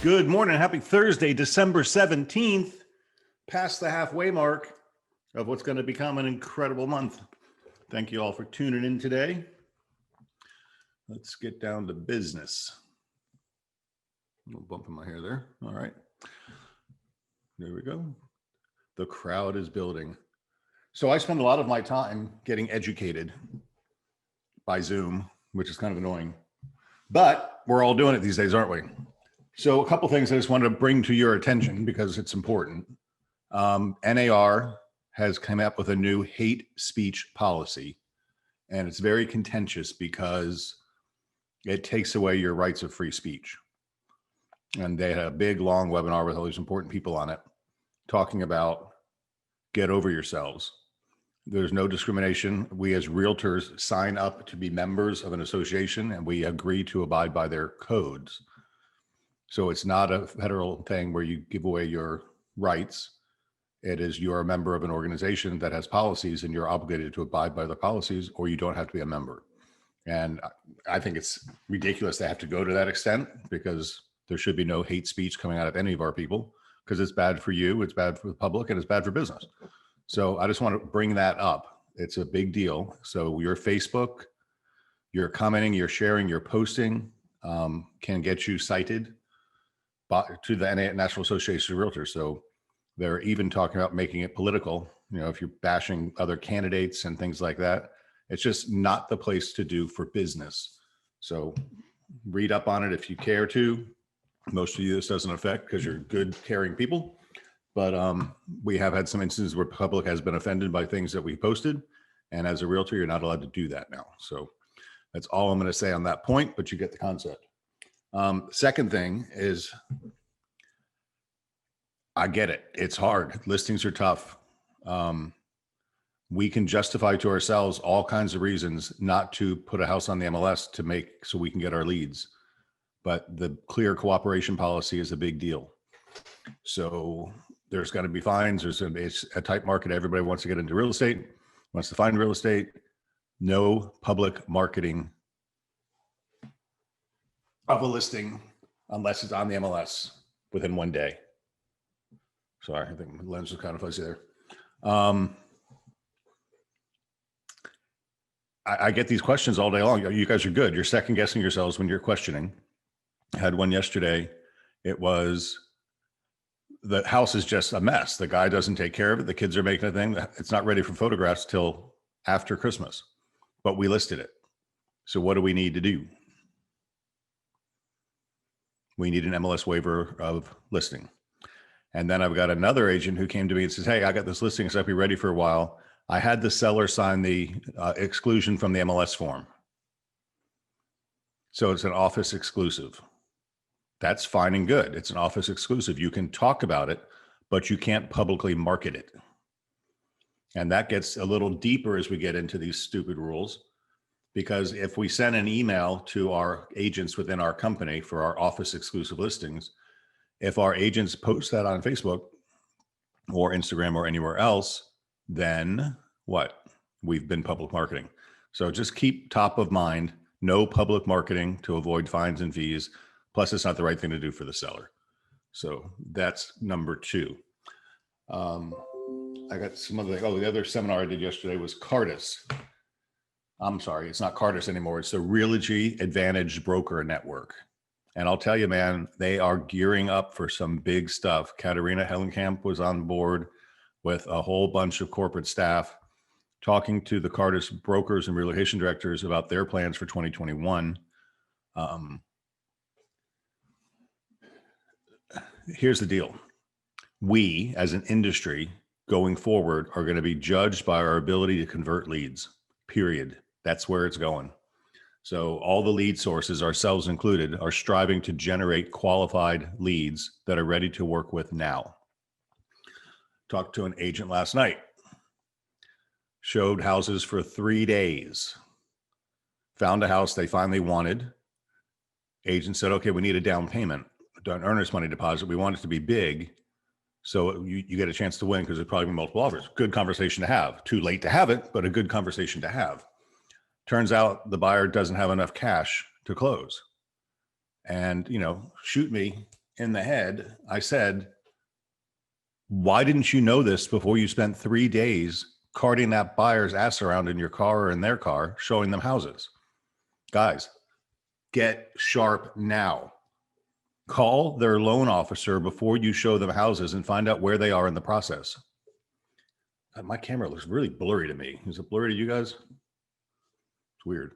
Good morning. Happy Thursday, December 17th, past the halfway mark of what's going to become an incredible month. Thank you all for tuning in today. Let's get down to business. A little bump in my hair there. All right. There we go. The crowd is building. So I spend a lot of my time getting educated by Zoom, which is kind of annoying. But we're all doing it these days, aren't we? So a couple things I just wanted to bring to your attention because it's important. NAR has come up with a new hate speech policy, and it's very contentious because it takes away your rights of free speech. And they had a big, long webinar with all these important people on it, talking about get over yourselves. There's no discrimination. We as realtors sign up to be members of an association, and we agree to abide by their codes. So it's not a federal thing where you give away your rights. It is you're a member of an organization that has policies and you're obligated to abide by the policies, or you don't have to be a member. And I think it's ridiculous to have to go to that extent, because there should be no hate speech coming out of any of our people, because it's bad for you, it's bad for the public, and it's bad for business. So I just want to bring that up. It's a big deal. So your Facebook, your commenting, your sharing, your posting can get you cited to the National Association of Realtors. So they're even talking about making it political. You know, if you're bashing other candidates and things like that, it's just not the place to do for business. So read up on it if you care to. Most of you this doesn't affect because you're good, caring people. But we have had some instances where the public has been offended by things that we posted. And as a realtor, you're not allowed to do that now. So that's all I'm going to say on that point, but you get the concept. Second thing is, I get it. It's hard. Listings are tough. We can justify to ourselves all kinds of reasons not to put a house on the MLS to make so we can get our leads. But the clear cooperation policy is a big deal. So there's going to be fines. It's a tight market. Everybody wants to get into real estate, wants to find real estate. No public marketing of a listing unless it's on the MLS within 1 day. Sorry, I think my lens was kind of fuzzy there. I get these questions all day long. You guys are good. You're second guessing yourselves when you're questioning. I had one yesterday. It was, the house is just a mess. The guy doesn't take care of it. The kids are making a thing. It's not ready for photographs till after Christmas, but we listed it. So what do we need to do? We need an MLS waiver of listing. And then I've got another agent who came to me and says, hey, I got this listing. It's going to be ready for a while. I had the seller sign the exclusion from the MLS form. So it's an office exclusive. That's fine and good. It's an office exclusive. You can talk about it, but you can't publicly market it. And that gets a little deeper as we get into these stupid rules, because if we send an email to our agents within our company for our office exclusive listings, if our agents post that on Facebook or Instagram or anywhere else, then what? We've been public marketing. So just keep top of mind, no public marketing to avoid fines and fees. Plus, it's not the right thing to do for the seller. So that's number two. I got some other, the other seminar I did yesterday was Cardis. I'm sorry, it's not Cardis anymore. It's the Realogy Advantage Broker Network. And I'll tell you, man, they are gearing up for some big stuff. Katarina Hellenkamp was on board with a whole bunch of corporate staff talking to the Cardis brokers and relocation directors about their plans for 2021. Here's the deal. We, as an industry, going forward, are going to be judged by our ability to convert leads, period. That's where it's going. So all the lead sources, ourselves included, are striving to generate qualified leads that are ready to work with now. Talked to an agent last night. Showed houses for 3 days. Found a house they finally wanted. Agent said, okay, we need a down payment, an earnest money deposit. We want it to be big, so you get a chance to win, because there's probably multiple offers. Good conversation to have. Too late to have it, but a good conversation to have. Turns out the buyer doesn't have enough cash to close. And, shoot me in the head, I said, why didn't you know this before you spent 3 days carting that buyer's ass around in your car or in their car, showing them houses? Guys, get sharp now. Call their loan officer before you show them houses and find out where they are in the process. God, my camera looks really blurry to me. Is it blurry to you guys? It's weird.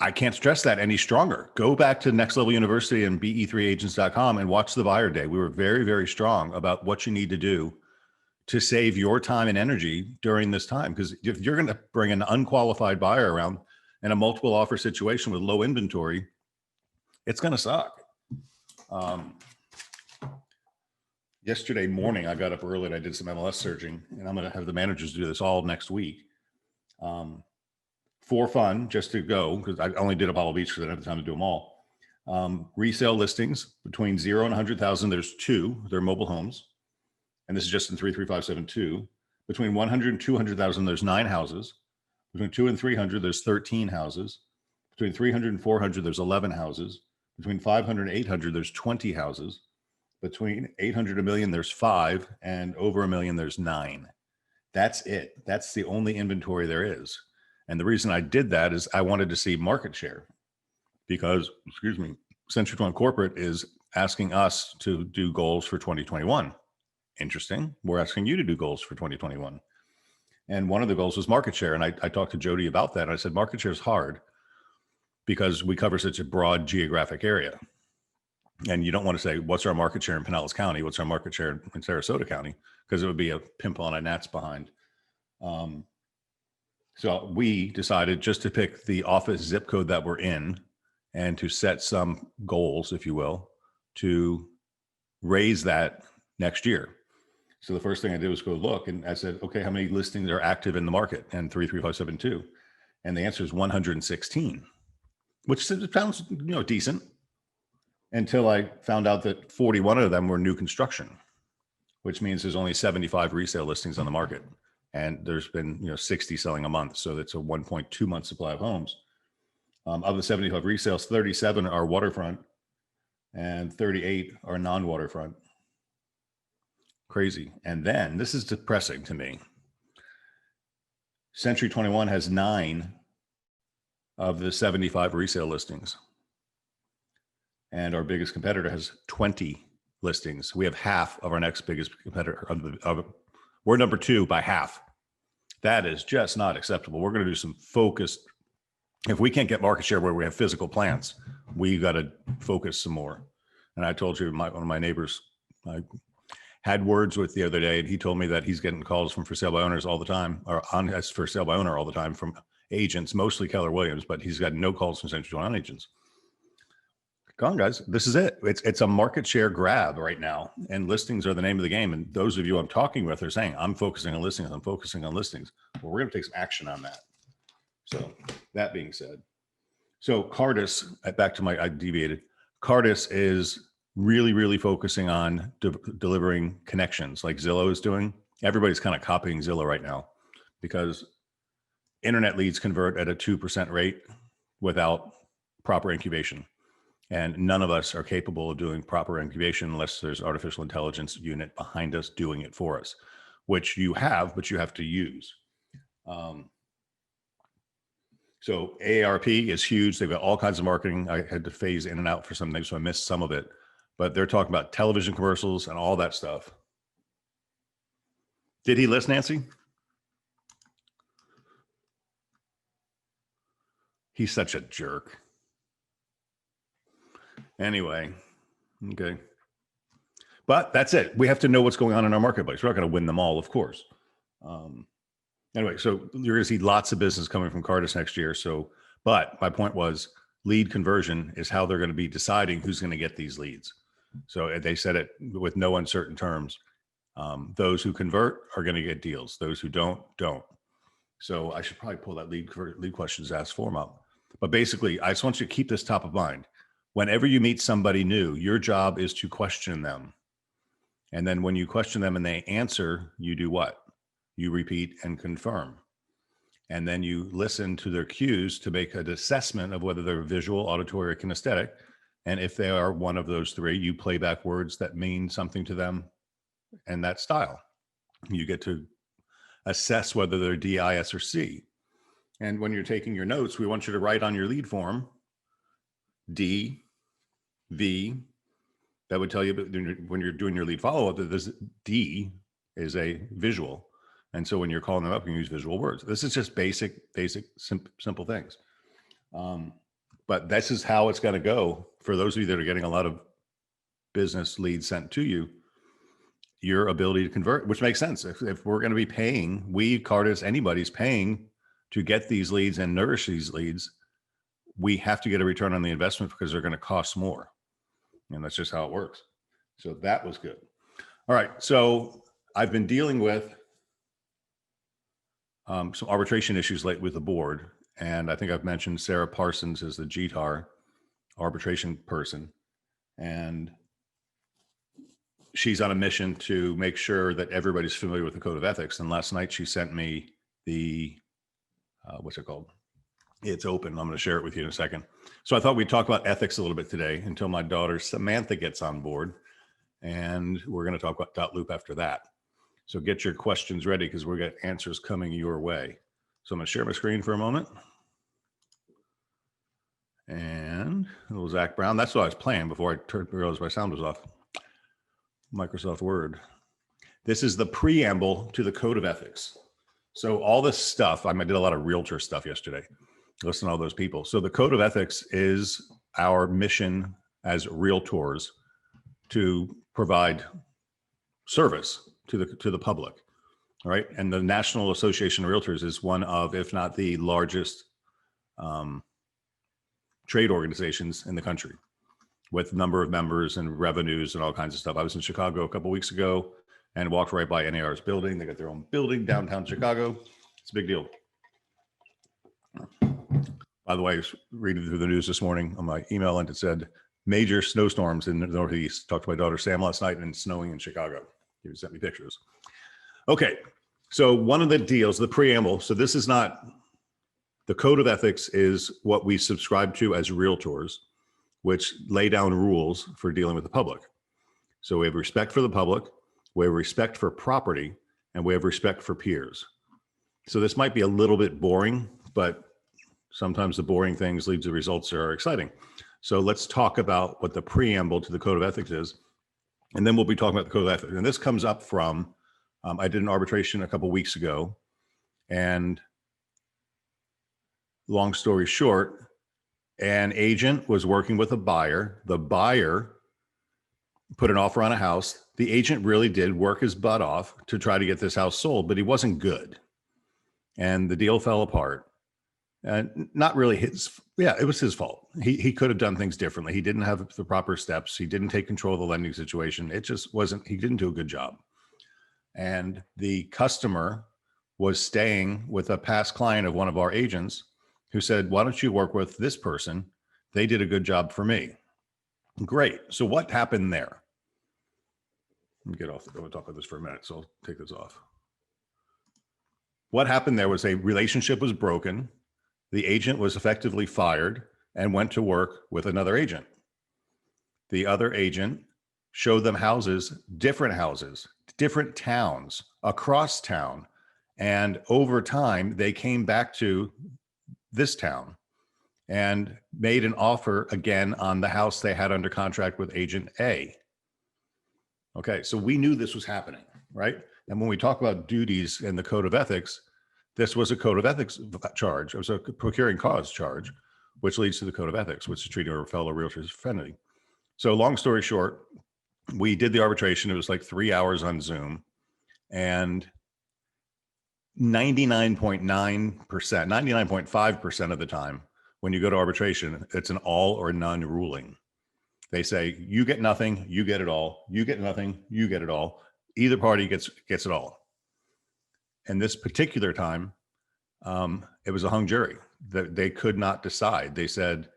I can't stress that any stronger. Go back to Next Level University and be3agents.com and watch the buyer day. We were very, very strong about what you need to do to save your time and energy during this time. Because if you're going to bring an unqualified buyer around in a multiple offer situation with low inventory, it's going to suck. Yesterday morning, I got up early and I did some MLS searching, and I'm going to have the managers do this all next week. For fun, just to go, because I only did Apollo Beach because I didn't have the time to do them all. Resale listings between 0 and 100,000, there's 2. They're mobile homes. And this is just in 33572. Between 100 and 200,000, there's 9 houses. Between 2 and 300, there's 13 houses. Between 300 and 400, there's 11 houses. Between 500 and 800, there's 20 houses. Between 800 and 1 million, there's 5. And over 1 million, there's 9. That's it. That's the only inventory there is. And the reason I did that is I wanted to see market share because, Century 21 Corporate is asking us to do goals for 2021. Interesting. We're asking you to do goals for 2021. And one of the goals was market share. And I talked to Jody about that. I said, market share is hard because we cover such a broad geographic area. And you don't want to say, what's our market share in Pinellas County? What's our market share in Sarasota County? Because it would be a pimple on a gnat's behind. So we decided just to pick the office zip code that we're in and to set some goals, if you will, to raise that next year. So the first thing I did was go look and I said, okay, how many listings are active in the market in 33572? And the answer is 116, which sounds, decent, until I found out that 41 of them were new construction, which means there's only 75 resale listings on the market. And there's been 60 selling a month. So that's a 1.2 month supply of homes. Of the 75 resales, 37 are waterfront and 38 are non-waterfront. Crazy. And then this is depressing to me. Century 21 has 9 of the 75 resale listings. And our biggest competitor has 20 listings. We have half of our next biggest competitor. We're number 2 by half. That is just not acceptable. We're going to do some focused. If we can't get market share where we have physical plants, we got to focus some more. And I told you, one of my neighbors I had words with the other day, and he told me that he's getting calls from for sale by owners all the time, or on as for sale by owner all the time from agents, mostly Keller Williams, but he's got no calls from Century 21 agents. Come on, guys. This is it. It's a market share grab right now, and listings are the name of the game. And those of you I'm talking with are saying, I'm focusing on listings. I'm focusing on listings. Well, we're going to take some action on that. So that being said, so Cardis, back to I deviated. Cardis is really, really focusing on delivering connections like Zillow is doing. Everybody's kind of copying Zillow right now because internet leads convert at a 2% rate without proper incubation. And none of us are capable of doing proper incubation unless there's artificial intelligence unit behind us doing it for us, which you have, but you have to use. So AARP is huge. They've got all kinds of marketing. I had to phase in and out for some things, so I missed some of it. But they're talking about television commercials and all that stuff. Did he list, Nancy? He's such a jerk. Anyway, okay. But that's it. We have to know what's going on in our marketplace. We're not going to win them all, of course. Anyway, so you're going to see lots of business coming from Cardis next year. So, but my point was lead conversion is how they're going to be deciding who's going to get these leads. So they said it with no uncertain terms. Those who convert are going to get deals. Those who don't. So I should probably pull that lead questions asked form up. But basically, I just want you to keep this top of mind. Whenever you meet somebody new, your job is to question them. And then when you question them and they answer, you do what? You repeat and confirm. And then you listen to their cues to make an assessment of whether they're visual, auditory, or kinesthetic. And if they are one of those three, you play back words that mean something to them and that style. You get to assess whether they're D, I, S, or C. And when you're taking your notes, we want you to write on your lead form D, V. That would tell you when you're doing your lead follow-up that this D is a visual. And so when you're calling them up, you can use visual words. This is just basic, simple things. But this is how it's going to go for those of you that are getting a lot of business leads sent to you. Your ability to convert, which makes sense. If we're going to be paying, we, Cardis, anybody's paying to get these leads and nourish these leads, we have to get a return on the investment because they're going to cost more. And that's just how it works. So that was good. All right. So I've been dealing with some arbitration issues lately with the board. And I think I've mentioned Sarah Parsons as the GTAR arbitration person. And she's on a mission to make sure that everybody's familiar with the code of ethics. And last night she sent me the, what's it called? It's open. I'm going to share it with you in a second. So I thought we'd talk about ethics a little bit today until my daughter Samantha gets on board. And we're going to talk about Dotloop after that. So get your questions ready because we've got answers coming your way. So I'm going to share my screen for a moment. And a little Zach Brown. That's what I was playing before I realized my sound was off. Microsoft Word. This is the preamble to the code of ethics. So all this stuff, I did a lot of realtor stuff yesterday. Listen to all those people. So the code of ethics is our mission as realtors to provide service to the public, right? And the National Association of Realtors is one of, if not the largest trade organizations in the country with number of members and revenues and all kinds of stuff. I was in Chicago a couple of weeks ago and walked right by NAR's building. They got their own building downtown Chicago. It's a big deal. By the way, I was reading through the news this morning on my email and it said major snowstorms in the Northeast. Talked to my daughter Sam last night and it's snowing in Chicago. He sent me pictures. Okay, so one of the deals, the preamble, so this is not, the code of ethics is what we subscribe to as realtors, which lay down rules for dealing with the public. So we have respect for the public, we have respect for property, and we have respect for peers. So this might be a little bit boring, but sometimes the boring things lead to results that are exciting. So let's talk about what the preamble to the code of ethics is. And then we'll be talking about the code of ethics. And this comes up from, I did an arbitration a couple of weeks ago. And long story short, an agent was working with a buyer. The buyer put an offer on a house. The agent really did work his butt off to try to get this house sold, but he wasn't good. And the deal fell apart. And not really his, yeah, it was his fault. He could have done things differently. He didn't have the proper steps. He didn't take control of the lending situation. It just wasn't, he didn't do a good job. And the customer was staying with a past client of one of our agents who said, why don't you work with this person? They did a good job for me. Great. So what happened there? Let me get off. We'll talk about this for a minute. So I'll take this off. What happened there was a relationship was broken. The agent was effectively fired and went to work with another agent. The other agent showed them houses, different towns, across town. And over time, they came back to this town and made an offer again on the house they had under contract with agent A. Okay, so we knew this was happening, right? And when we talk about duties and the code of ethics, this was a code of ethics charge. It was a procuring cause charge, which leads to the code of ethics, which is treating a fellow realtor's friendly. So long story short, we did the arbitration. It was like 3 hours on Zoom, and 99.9%, 99.5% of the time, when you go to arbitration, it's an all or none ruling. They say, you get nothing, you get it all. You get nothing, you get it all. Either party gets it all. And this particular time, it was a hung jury. They could not decide. They said,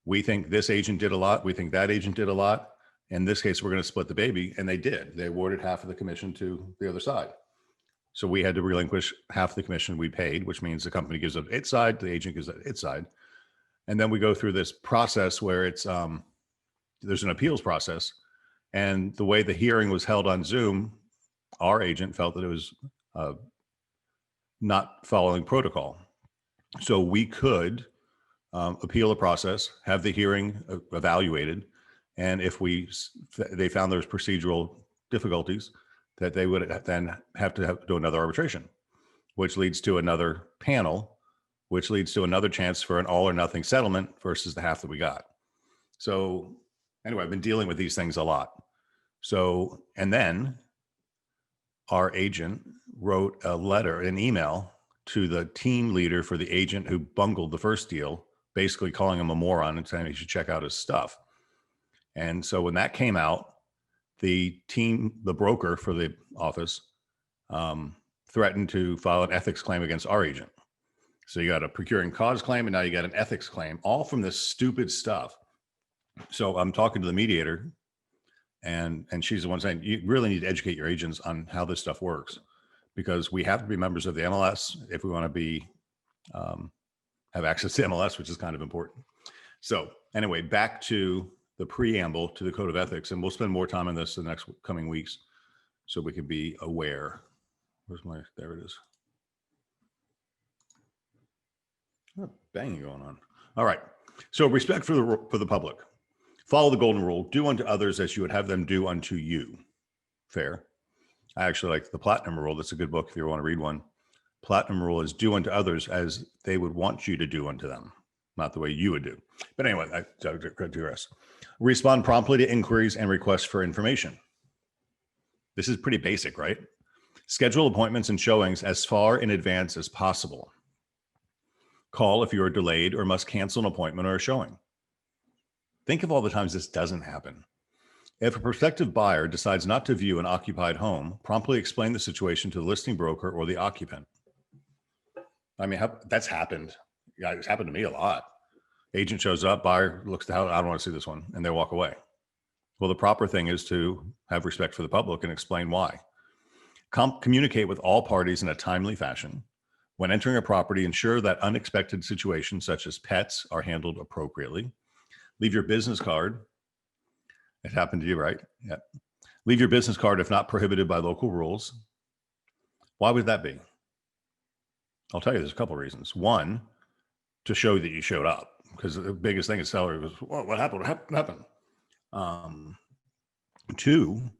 we think this agent did a lot. We think that agent did a lot. In this case, we're going to split the baby. And they did. They awarded half of the commission to the other side. So we had to relinquish half the commission we paid, which means the company gives up its side, the agent gives up its side. And then we go through this process where it's there's an appeals process. And the way the hearing was held on Zoom, our agent felt that it was not following protocol. So we could appeal the process, have the hearing evaluated, and if they found there's procedural difficulties, that they would then have to do another arbitration, which leads to another panel, which leads to another chance for an all or nothing settlement versus the half that we got. So anyway, I've been dealing with these things a lot. So, and then our agent wrote a letter, an email to the team leader for the agent who bungled the first deal, basically calling him a moron and saying he should check out his stuff. And so when that came out, the broker for the office, threatened to file an ethics claim against our agent. So you got a procuring cause claim, and now you got an ethics claim, all from this stupid stuff. So I'm talking to the mediator, and she's the one saying, you really need to educate your agents on how this stuff works, because we have to be members of the MLS if we want to be have access to MLS, which is kind of important. So anyway, back to the preamble to the Code of Ethics, and we'll spend more time on this in the next coming weeks so we can be aware. There it is. Oh, banging going on. All right. So respect for the public. Follow the golden rule. Do unto others as you would have them do unto you. Fair. I actually like the platinum rule. That's a good book if you want to read one. Platinum rule is do unto others as they would want you to do unto them, not the way you would do. But anyway, I digress. Respond promptly to inquiries and requests for information. This is pretty basic, right? Schedule appointments and showings as far in advance as possible. Call if you are delayed or must cancel an appointment or a showing. Think of all the times this doesn't happen. If a prospective buyer decides not to view an occupied home, promptly explain the situation to the listing broker or the occupant. I mean, that's happened. Yeah, it's happened to me a lot. Agent shows up, buyer looks at the house, I don't want to see this one, and they walk away. Well, the proper thing is to have respect for the public and explain why. Communicate with all parties in a timely fashion. When entering a property, ensure that unexpected situations such as pets are handled appropriately. Leave your business card. It happened to you, right? Yeah. Leave your business card if not prohibited by local rules. Why would that be? I'll tell you, there's a couple of reasons. One, to show that you showed up, because the biggest thing is seller goes, well, what happened? What happened? Two,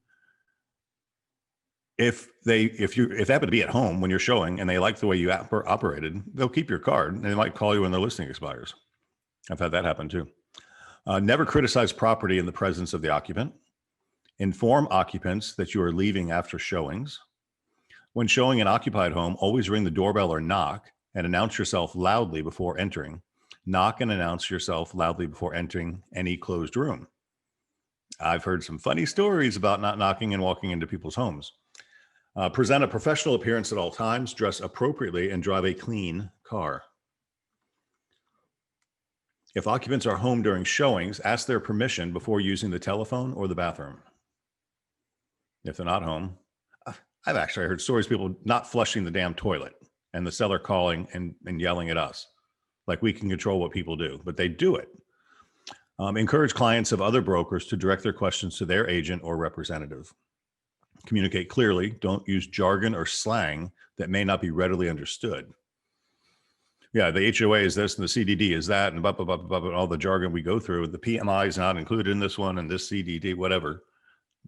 if they happen to be at home when you're showing and they like the way you operated, they'll keep your card and they might call you when their listing expires. I've had that happen too. Never criticize property in the presence of the occupant. Inform occupants that you are leaving after showings. When showing an occupied home, always ring the doorbell or knock and announce yourself loudly before entering. Knock and announce yourself loudly before entering any closed room. I've heard some funny stories about not knocking and walking into people's homes. Present a professional appearance at all times, dress appropriately, and drive a clean car. If occupants are home during showings, ask their permission before using the telephone or the bathroom. If they're not home, I've actually heard stories of people not flushing the damn toilet and the seller calling and yelling at us. Like we can control what people do, but they do it. Encourage clients of other brokers to direct their questions to their agent or representative. Communicate clearly. Don't use jargon or slang that may not be readily understood. Yeah, the HOA is this and the CDD is that, and all the jargon we go through. The PMI is not included in this one, and this CDD, whatever.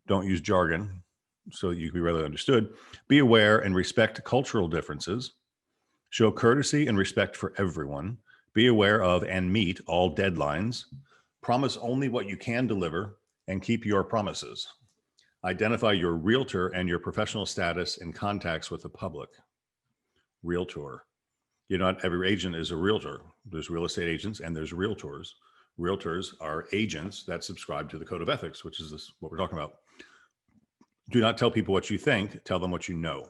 Don't use jargon so you can be readily understood. Be aware and respect cultural differences. Show courtesy and respect for everyone. Be aware of and meet all deadlines. Promise only what you can deliver and keep your promises. Identify your realtor and your professional status in contacts with the public. Realtor. Not every agent is a realtor. There's real estate agents and there's realtors. Realtors are agents that subscribe to the Code of Ethics, which is what we're talking about. Do not tell people what you think, tell them what you know.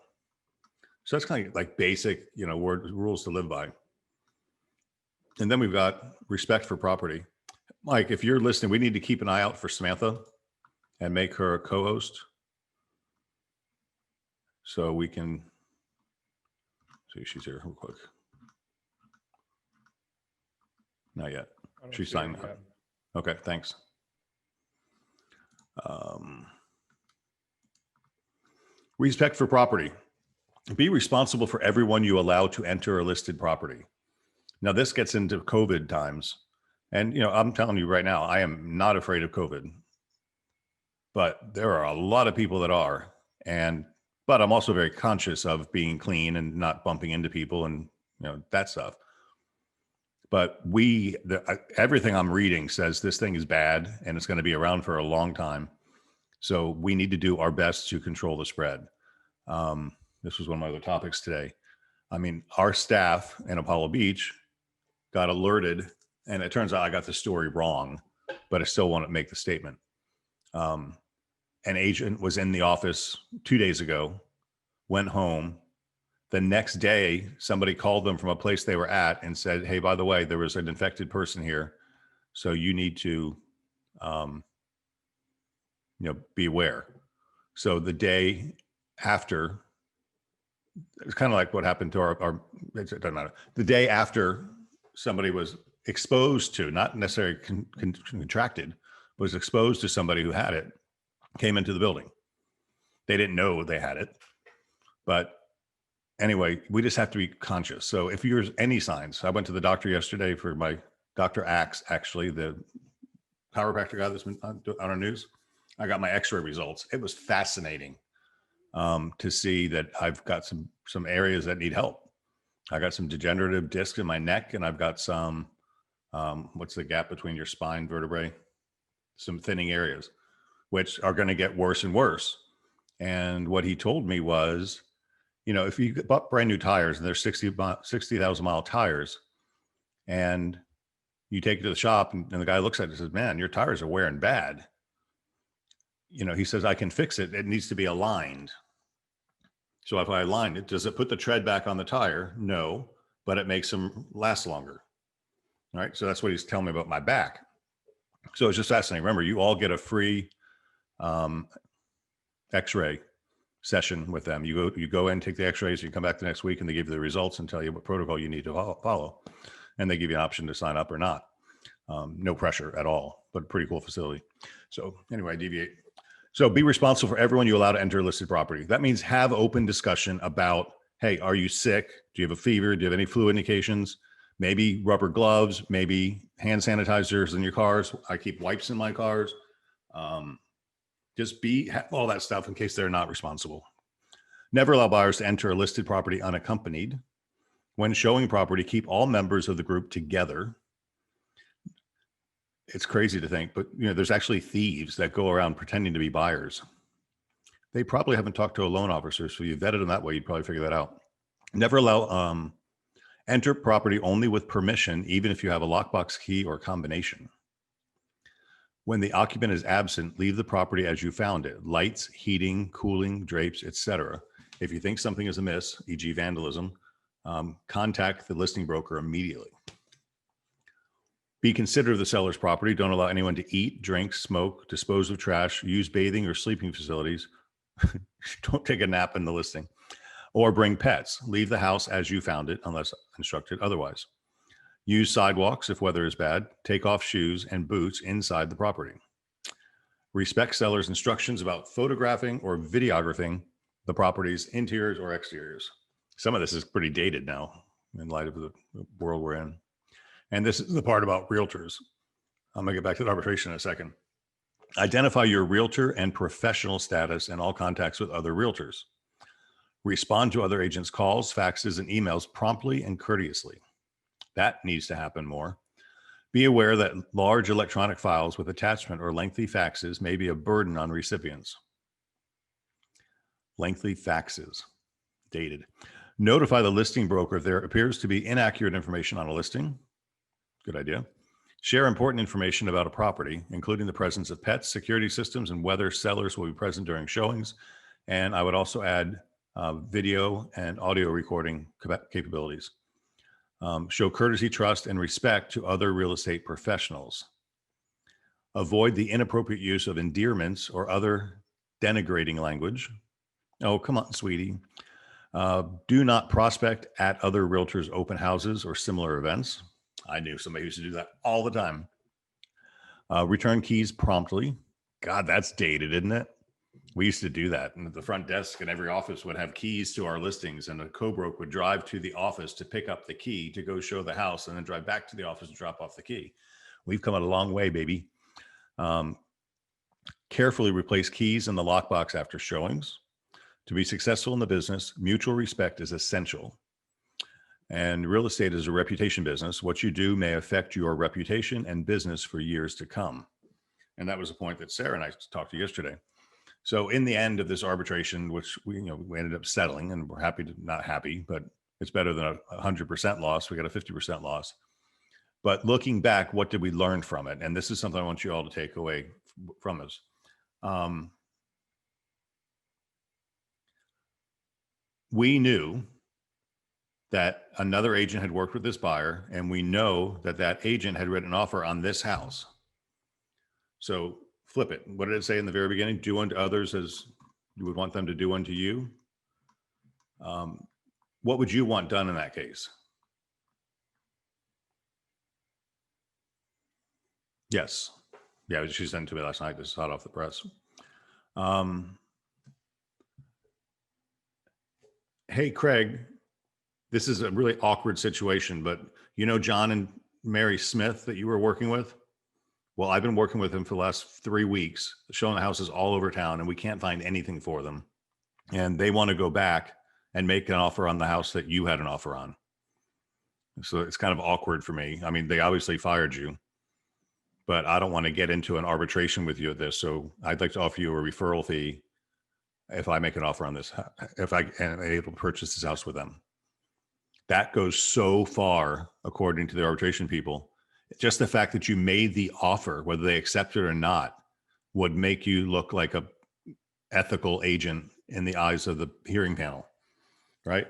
So that's kind of like basic, rules to live by. And then we've got respect for property. Mike, if you're listening, we need to keep an eye out for Samantha and make her a co-host so we can see if she's here real quick. Not yet. She's signing up. Okay, thanks. Respect for property. Be responsible for everyone you allow to enter a listed property. Now, this gets into COVID times. And, I'm telling you right now, I am not afraid of COVID, but there are a lot of people that are. But I'm also very conscious of being clean and not bumping into people and, that stuff. But everything I'm reading says this thing is bad and it's going to be around for a long time. So we need to do our best to control the spread. This was one of my other topics today. I mean, our staff in Apollo Beach got alerted, and it turns out I got the story wrong, but I still want to make the statement. An agent was in the office 2 days ago, went home. The next day, somebody called them from a place they were at and said, hey, by the way, there was an infected person here. So you need to, be aware. So the day after, it's kind of like what happened to our it doesn't matter. The day after somebody was exposed to, not necessarily contracted, was exposed to somebody who had it, came into the building. They didn't know they had it. But anyway, we just have to be conscious. So if there's any signs, I went to the doctor yesterday for my Dr. Axe, actually, the chiropractor guy that's been on our news. I got my x-ray results. It was fascinating to see that I've got some areas that need help. I got some degenerative discs in my neck, and I've got some, what's the gap between your spine vertebrae? Some thinning areas, which are going to get worse and worse. And what he told me was, if you bought brand new tires and they're 60,000 mile tires, and you take it to the shop and the guy looks at it and says, man, your tires are wearing bad. He says, I can fix it. It needs to be aligned. So if I align it, does it put the tread back on the tire? No, but it makes them last longer. All right. So that's what he's telling me about my back. So it's just fascinating. Remember, you all get a free x-ray session with them. You go in, take the x-rays, you come back the next week and they give you the results and tell you what protocol you need to follow. And they give you an option to sign up or not. No pressure at all, but pretty cool facility. So anyway, I deviate. So be responsible for everyone you allow to enter listed property. That means have open discussion about, hey, are you sick? Do you have a fever? Do you have any flu indications? Maybe rubber gloves, maybe hand sanitizers in your cars. I keep wipes in my cars. Just have all that stuff in case they're not responsible. Never allow buyers to enter a listed property unaccompanied. When showing property, keep all members of the group together. It's crazy to think, but there's actually thieves that go around pretending to be buyers. They probably haven't talked to a loan officer, so you vetted them that way, you'd probably figure that out. Never allow enter property only with permission, even if you have a lockbox key or combination. When the occupant is absent, leave the property as you found it: lights, heating, cooling, drapes, etc. If you think something is amiss, e.g. vandalism, contact the listing broker immediately. Be considerate of the seller's property. Don't allow anyone to eat, drink, smoke, dispose of trash, use bathing or sleeping facilities. Don't take a nap in the listing. Or bring pets. Leave the house as you found it unless instructed otherwise. Use sidewalks if weather is bad. Take off shoes and boots inside the property. Respect seller's instructions about photographing or videographing the property's interiors or exteriors. Some of this is pretty dated now in light of the world we're in. And this is the part about realtors. I'm going to get back to the arbitration in a second. Identify your realtor and professional status in all contacts with other realtors. Respond to other agents' calls, faxes, and emails promptly and courteously. That needs to happen more. Be aware that large electronic files with attachment or lengthy faxes may be a burden on recipients. Lengthy faxes, dated. Notify the listing broker if there appears to be inaccurate information on a listing. Good idea. Share important information about a property, including the presence of pets, security systems, and whether sellers will be present during showings. And I would also add video and audio recording capabilities. Show courtesy, trust, and respect to other real estate professionals. Avoid the inappropriate use of endearments or other denigrating language. Oh, come on, sweetie. Do not prospect at other realtors' open houses or similar events. I knew somebody used to do that all the time. Return keys promptly. God, that's dated, isn't it? We used to do that. And the front desk in every office would have keys to our listings, and a co-broke would drive to the office to pick up the key to go show the house and then drive back to the office and drop off the key. We've come a long way, baby. Carefully replace keys in the lockbox after showings. To be successful in the business, mutual respect is essential. And real estate is a reputation business. What you do may affect your reputation and business for years to come. And that was a point that Sarah and I talked to yesterday. So in the end of this arbitration, which we ended up settling, and we're happy to not happy, but it's better than a 100% loss. We got a 50% loss. But looking back, what did we learn from it? And this is something I want you all to take away from us. We knew that another agent had worked with this buyer, and we know that that agent had written an offer on this house. So flip it. What did it say in the very beginning? Do unto others as you would want them to do unto you. What would you want done in that case? Yes. Yeah, she sent it to me last night. This is hot off the press. Hey, Craig, this is a really awkward situation, but you know John and Mary Smith that you were working with? Well, I've been working with them for the last 3 weeks, showing the houses all over town, and we can't find anything for them. And they want to go back and make an offer on the house that you had an offer on. So it's kind of awkward for me. I mean, they obviously fired you, but I don't want to get into an arbitration with you at this. So I'd like to offer you a referral fee if I make an offer on this, if I am able to purchase this house with them. That goes so far, according to the arbitration people. Just the fact that you made the offer, whether they accept it or not, would make you look like a ethical agent in the eyes of the hearing panel, right?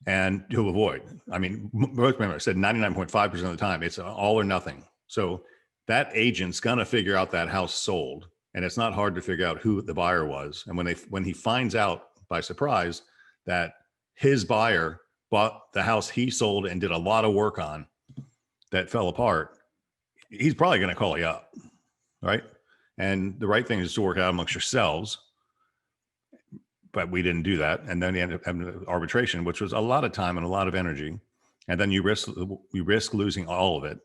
And to avoid, I mean, remember I said 99.5% of the time, it's all or nothing. So that agent's gonna figure out that house sold, and it's not hard to figure out who the buyer was. And when he finds out by surprise that his buyer bought the house he sold and did a lot of work on that fell apart, he's probably going to call you up, right? And the right thing is to work out amongst yourselves, but we didn't do that. And then you ended up having arbitration, which was a lot of time and a lot of energy. And then you risk losing all of it.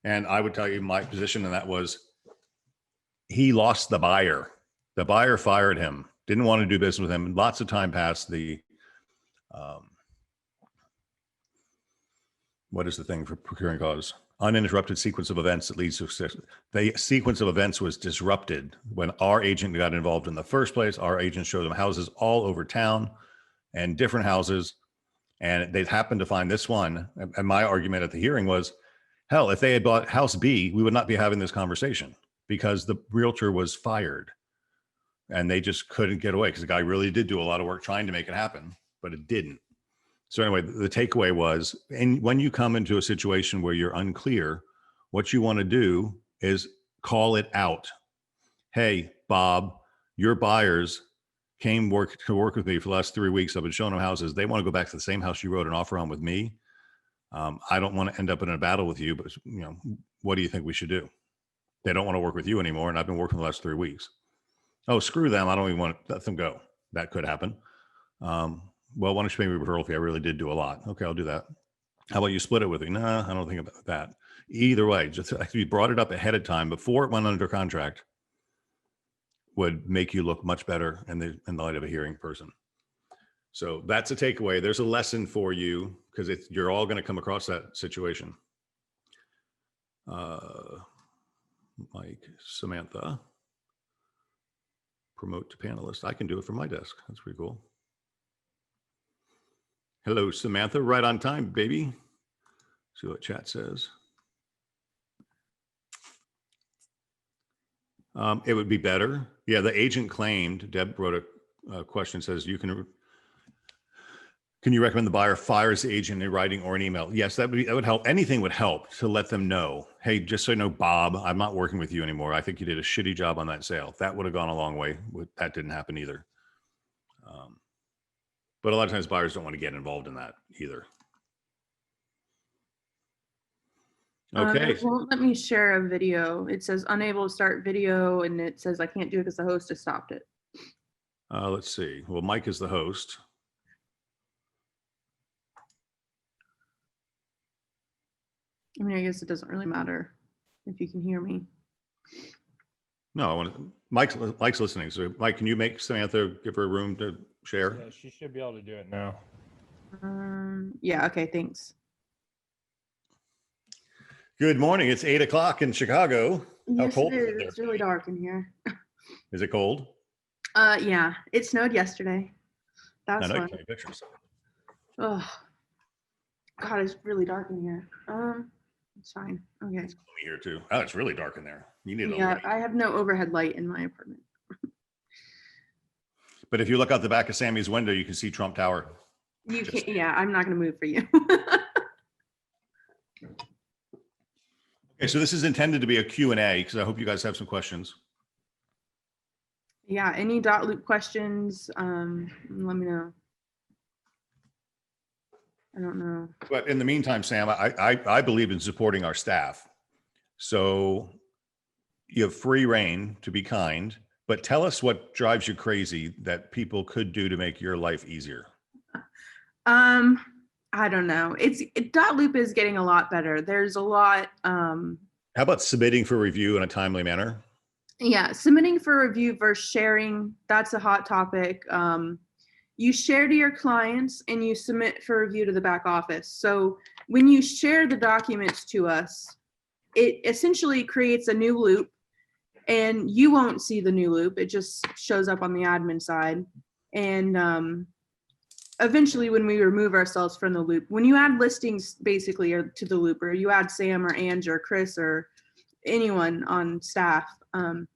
And I would tell you my position in that was he lost the buyer. The buyer fired him, didn't want to do business with him. Lots of time passed. What is the thing for procuring cause? Uninterrupted sequence of events that leads to success. The sequence of events was disrupted when our agent got involved in the first place. Our agent showed them houses all over town and different houses, and they happened to find this one. And my argument at the hearing was, hell, if they had bought house B, we would not be having this conversation because the realtor was fired and they just couldn't get away because the guy really did do a lot of work trying to make it happen, but it didn't. So anyway, the takeaway was, and when you come into a situation where you're unclear, what you want to do is call it out. Hey, Bob, your buyers came to work with me for the last 3 weeks. I've been showing them houses. They want to go back to the same house you wrote an offer on with me. I don't want to end up in a battle with you, but what do you think we should do? They don't want to work with you anymore, and I've been working the last 3 weeks. Oh, screw them. I don't even want to let them go. That could happen. Well, why don't you pay me a referral fee? I really did do a lot. Okay, I'll do that. How about you split it with me? Nah, I don't think about that. Either way, just if you brought it up ahead of time before it went under contract, would make you look much better in the light of a hearing person. So that's a takeaway. There's a lesson for you because you're all going to come across that situation. Mike, Samantha, promote to panelist. I can do it from my desk. That's pretty cool. Hello, Samantha. Right on time, baby. See what chat says. It would be better. Yeah, the agent claimed, Deb wrote a question, says, can you recommend the buyer fires the agent in writing or an email? Yes, that would help. Anything would help to let them know, hey, just so you know, Bob, I'm not working with you anymore. I think you did a shitty job on that sale. That would have gone a long way. That didn't happen either. But a lot of times buyers don't want to get involved in that either. Okay. It won't let me share a video. It says unable to start video, and it says I can't do it because the host has stopped it. Let's see. Well, Mike is the host. I mean, I guess it doesn't really matter if you can hear me. No, I want to, Mike's listening. So Mike, can you make Samantha, give her room to share? Yeah, she should be able to do it now. Yeah, okay, thanks. Good morning. It's 8 o'clock in Chicago. How Yes, cold it is is. it there? It's really dark in here. Is it cold? Yeah, it snowed yesterday. That I was know you fun. can take pictures. Oh, God, it's really dark in here. It's fine. Okay. It's gloomy here too. Oh, it's really dark in there. You need a Yeah, light. I have no overhead light in my apartment. But if you look out the back of Sammy's window, you can see Trump Tower. You Just- can't. Yeah, I'm not gonna move for you. Okay, so this is intended to be a Q&A because I hope you guys have some questions. Yeah, any Dotloop questions? Let me know. I don't know. But in the meantime, Sam, I believe in supporting our staff. So you have free reign to be kind, but tell us what drives you crazy that people could do to make your life easier. I don't know. Dotloop is getting a lot better. There's a lot. How about submitting for review in a timely manner? Yeah, submitting for review versus sharing. That's a hot topic. You share to your clients and you submit for review to the back office. So when you share the documents to us, it essentially creates a new loop, and you won't see the new loop. It just shows up on the admin side. And eventually when we remove ourselves from the loop, when you add listings basically or to the loop, or you add Sam or Ange or Chris or anyone on staff,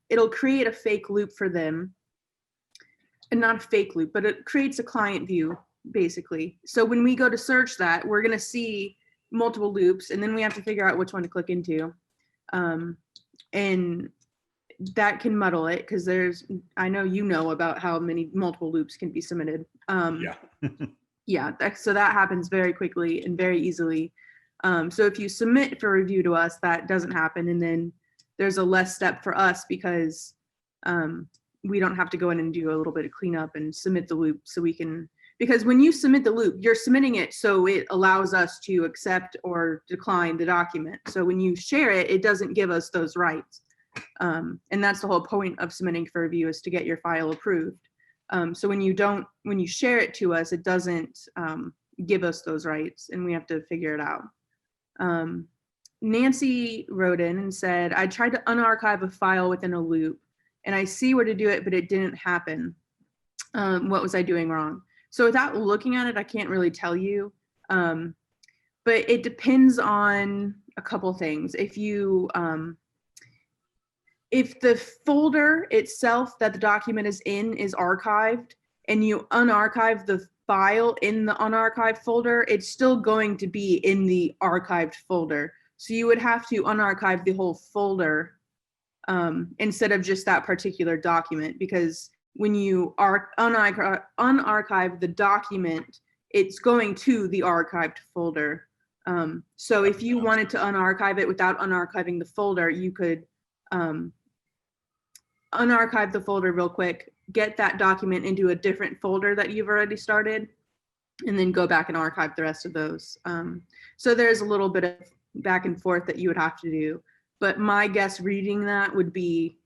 it'll create a fake loop for them. And not a fake loop, but it creates a client view basically. So when we go to search that, we're going to see multiple loops, and then we have to figure out which one to click into. And that can muddle it because I know you know about how many multiple loops can be submitted. Yeah. So that happens very quickly and very easily. So if you submit for review to us, that doesn't happen. And then there's a less step for us because we don't have to go in and do a little bit of cleanup and submit the loop so we can, because when you submit the loop, you're submitting it so it allows us to accept or decline the document. So when you share it, it doesn't give us those rights. And that's the whole point of submitting for review, is to get your file approved. So when you share it to us, it doesn't give us those rights, and we have to figure it out. Nancy wrote in and said, I tried to unarchive a file within a loop and I see where to do it, but it didn't happen. What was I doing wrong? So without looking at it, I can't really tell you. But it depends on a couple things. If the folder itself that the document is in is archived and you unarchive the file in the unarchived folder, it's still going to be in the archived folder. So you would have to unarchive the whole folder instead of just that particular document, because when you unarchive the document, it's going to the archived folder. So if you wanted to unarchive it without unarchiving the folder, you could unarchive the folder real quick, get that document into a different folder that you've already started, and then go back and archive the rest of those. So there's a little bit of back and forth that you would have to do. But my guess reading that would be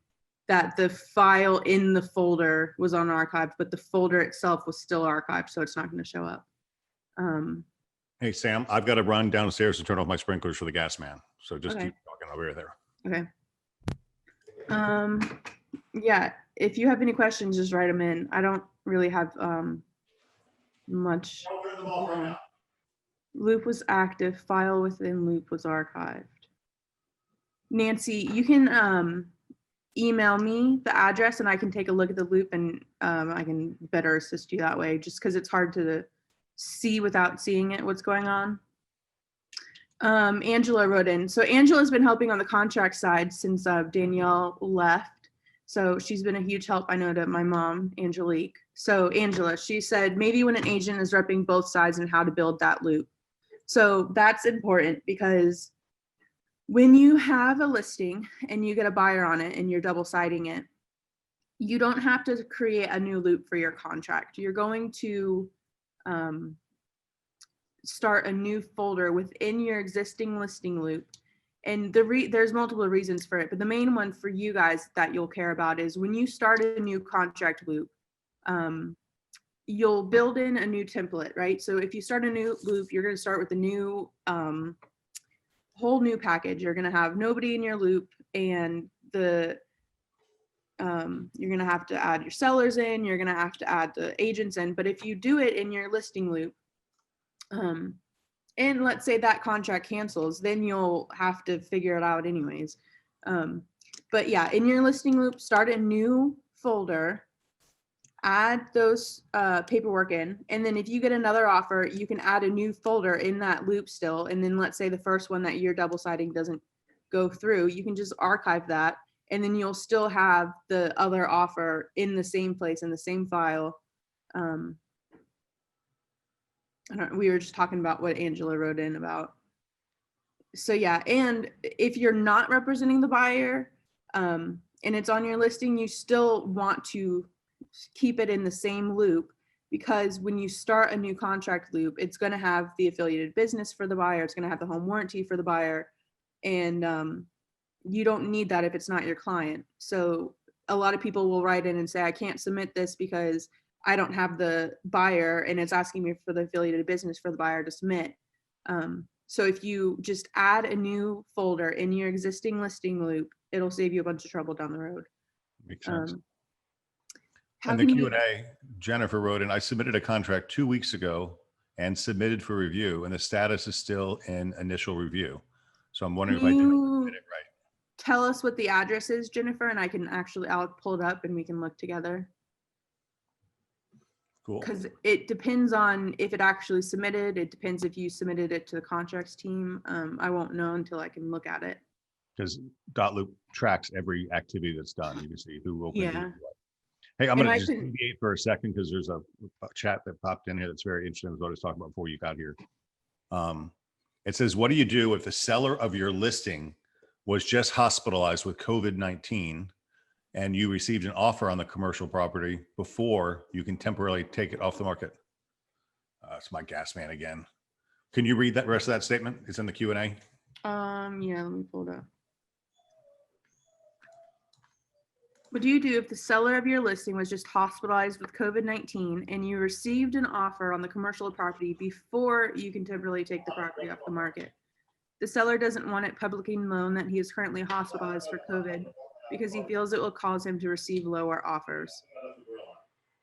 that the file in the folder was unarchived, but the folder itself was still archived, so it's not going to show up. Hey, Sam, I've got to run downstairs to turn off my sprinklers for the gas man. So just keep talking over there. Okay. Yeah, if you have any questions, just write them in. I don't really have much. Loop was active, file within loop was archived. Nancy, you can email me the address and I can take a look at the loop, and I can better assist you that way, just because it's hard to see without seeing it what's going on. Angela wrote in. So Angela's been helping on the contract side since Danielle left. So she's been a huge help, I know, to my mom, Angelique. So Angela, she said, maybe when an agent is repping both sides and how to build that loop. So that's important, because When you have a listing and you get a buyer on it and you're double siding it, you don't have to create a new loop for your contract. You're going to start a new folder within your existing listing loop. And there's multiple reasons for it, but the main one for you guys that you'll care about is when you start a new contract loop, you'll build in a new template, right? So if you start a new loop, you're going to start with a new whole new package. You're going to have nobody in your loop, and you're going to have to add your sellers in, you're going to have to add the agents in. But if you do it in your listing loop, and let's say that contract cancels, then you'll have to figure it out anyways. But yeah, in your listing loop, start a new folder, add those paperwork in, and then if you get another offer, you can add a new folder in that loop still. And then let's say the first one that you're double siding doesn't go through, you can just archive that, and then you'll still have the other offer in the same place, in the same file. We were just talking about what Angela wrote in about. So yeah, and if you're not representing the buyer and it's on your listing, you still want to keep it in the same loop, because when you start a new contract loop, it's going to have the affiliated business for the buyer, it's going to have the home warranty for the buyer, and you don't need that if it's not your client. So a lot of people will write in and say, I can't submit this because I don't have the buyer and it's asking me for the affiliated business for the buyer to submit. So if you just add a new folder in your existing listing loop, it'll save you a bunch of trouble down the road. Makes sense. How And the can you- Q&A, Jennifer wrote in, I submitted a contract 2 weeks ago and submitted for review, and the status is still in initial review. So I'm wondering if I didn't submit it right. Tell us what the address is, Jennifer, and I'll pull it up and we can look together. Cool. Because it depends on if it actually submitted. It depends if you submitted it to the contracts team. I won't know until I can look at it. Because Dotloop tracks every activity that's done. You can see who opened. Yeah. Hey, I'm And going I to just can- deviate for a second because there's a chat that popped in here that's very interesting with what I was talking about before you got here. It says, what do you do if the seller of your listing was just hospitalized with COVID-19 and you received an offer on the commercial property before you can temporarily take it off the market? It's my gas man again. Can you read that rest of that statement? It's in the Q&A. Yeah, let me pull it up. What do you do if the seller of your listing was just hospitalized with COVID-19 and you received an offer on the commercial property before you can temporarily take the property off the market? The seller doesn't want it publicly known that he is currently hospitalized for COVID because he feels it will cause him to receive lower offers.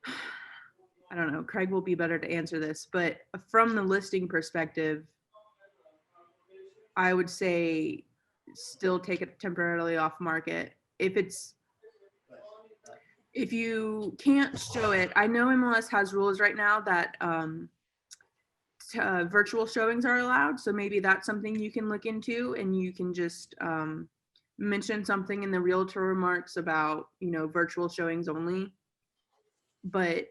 I don't know, Craig will be better to answer this, but from the listing perspective, I would say still take it temporarily off market. If you can't show it, I know MLS has rules right now that virtual showings are allowed. So maybe that's something you can look into, and you can just mention something in the realtor remarks about, virtual showings only. But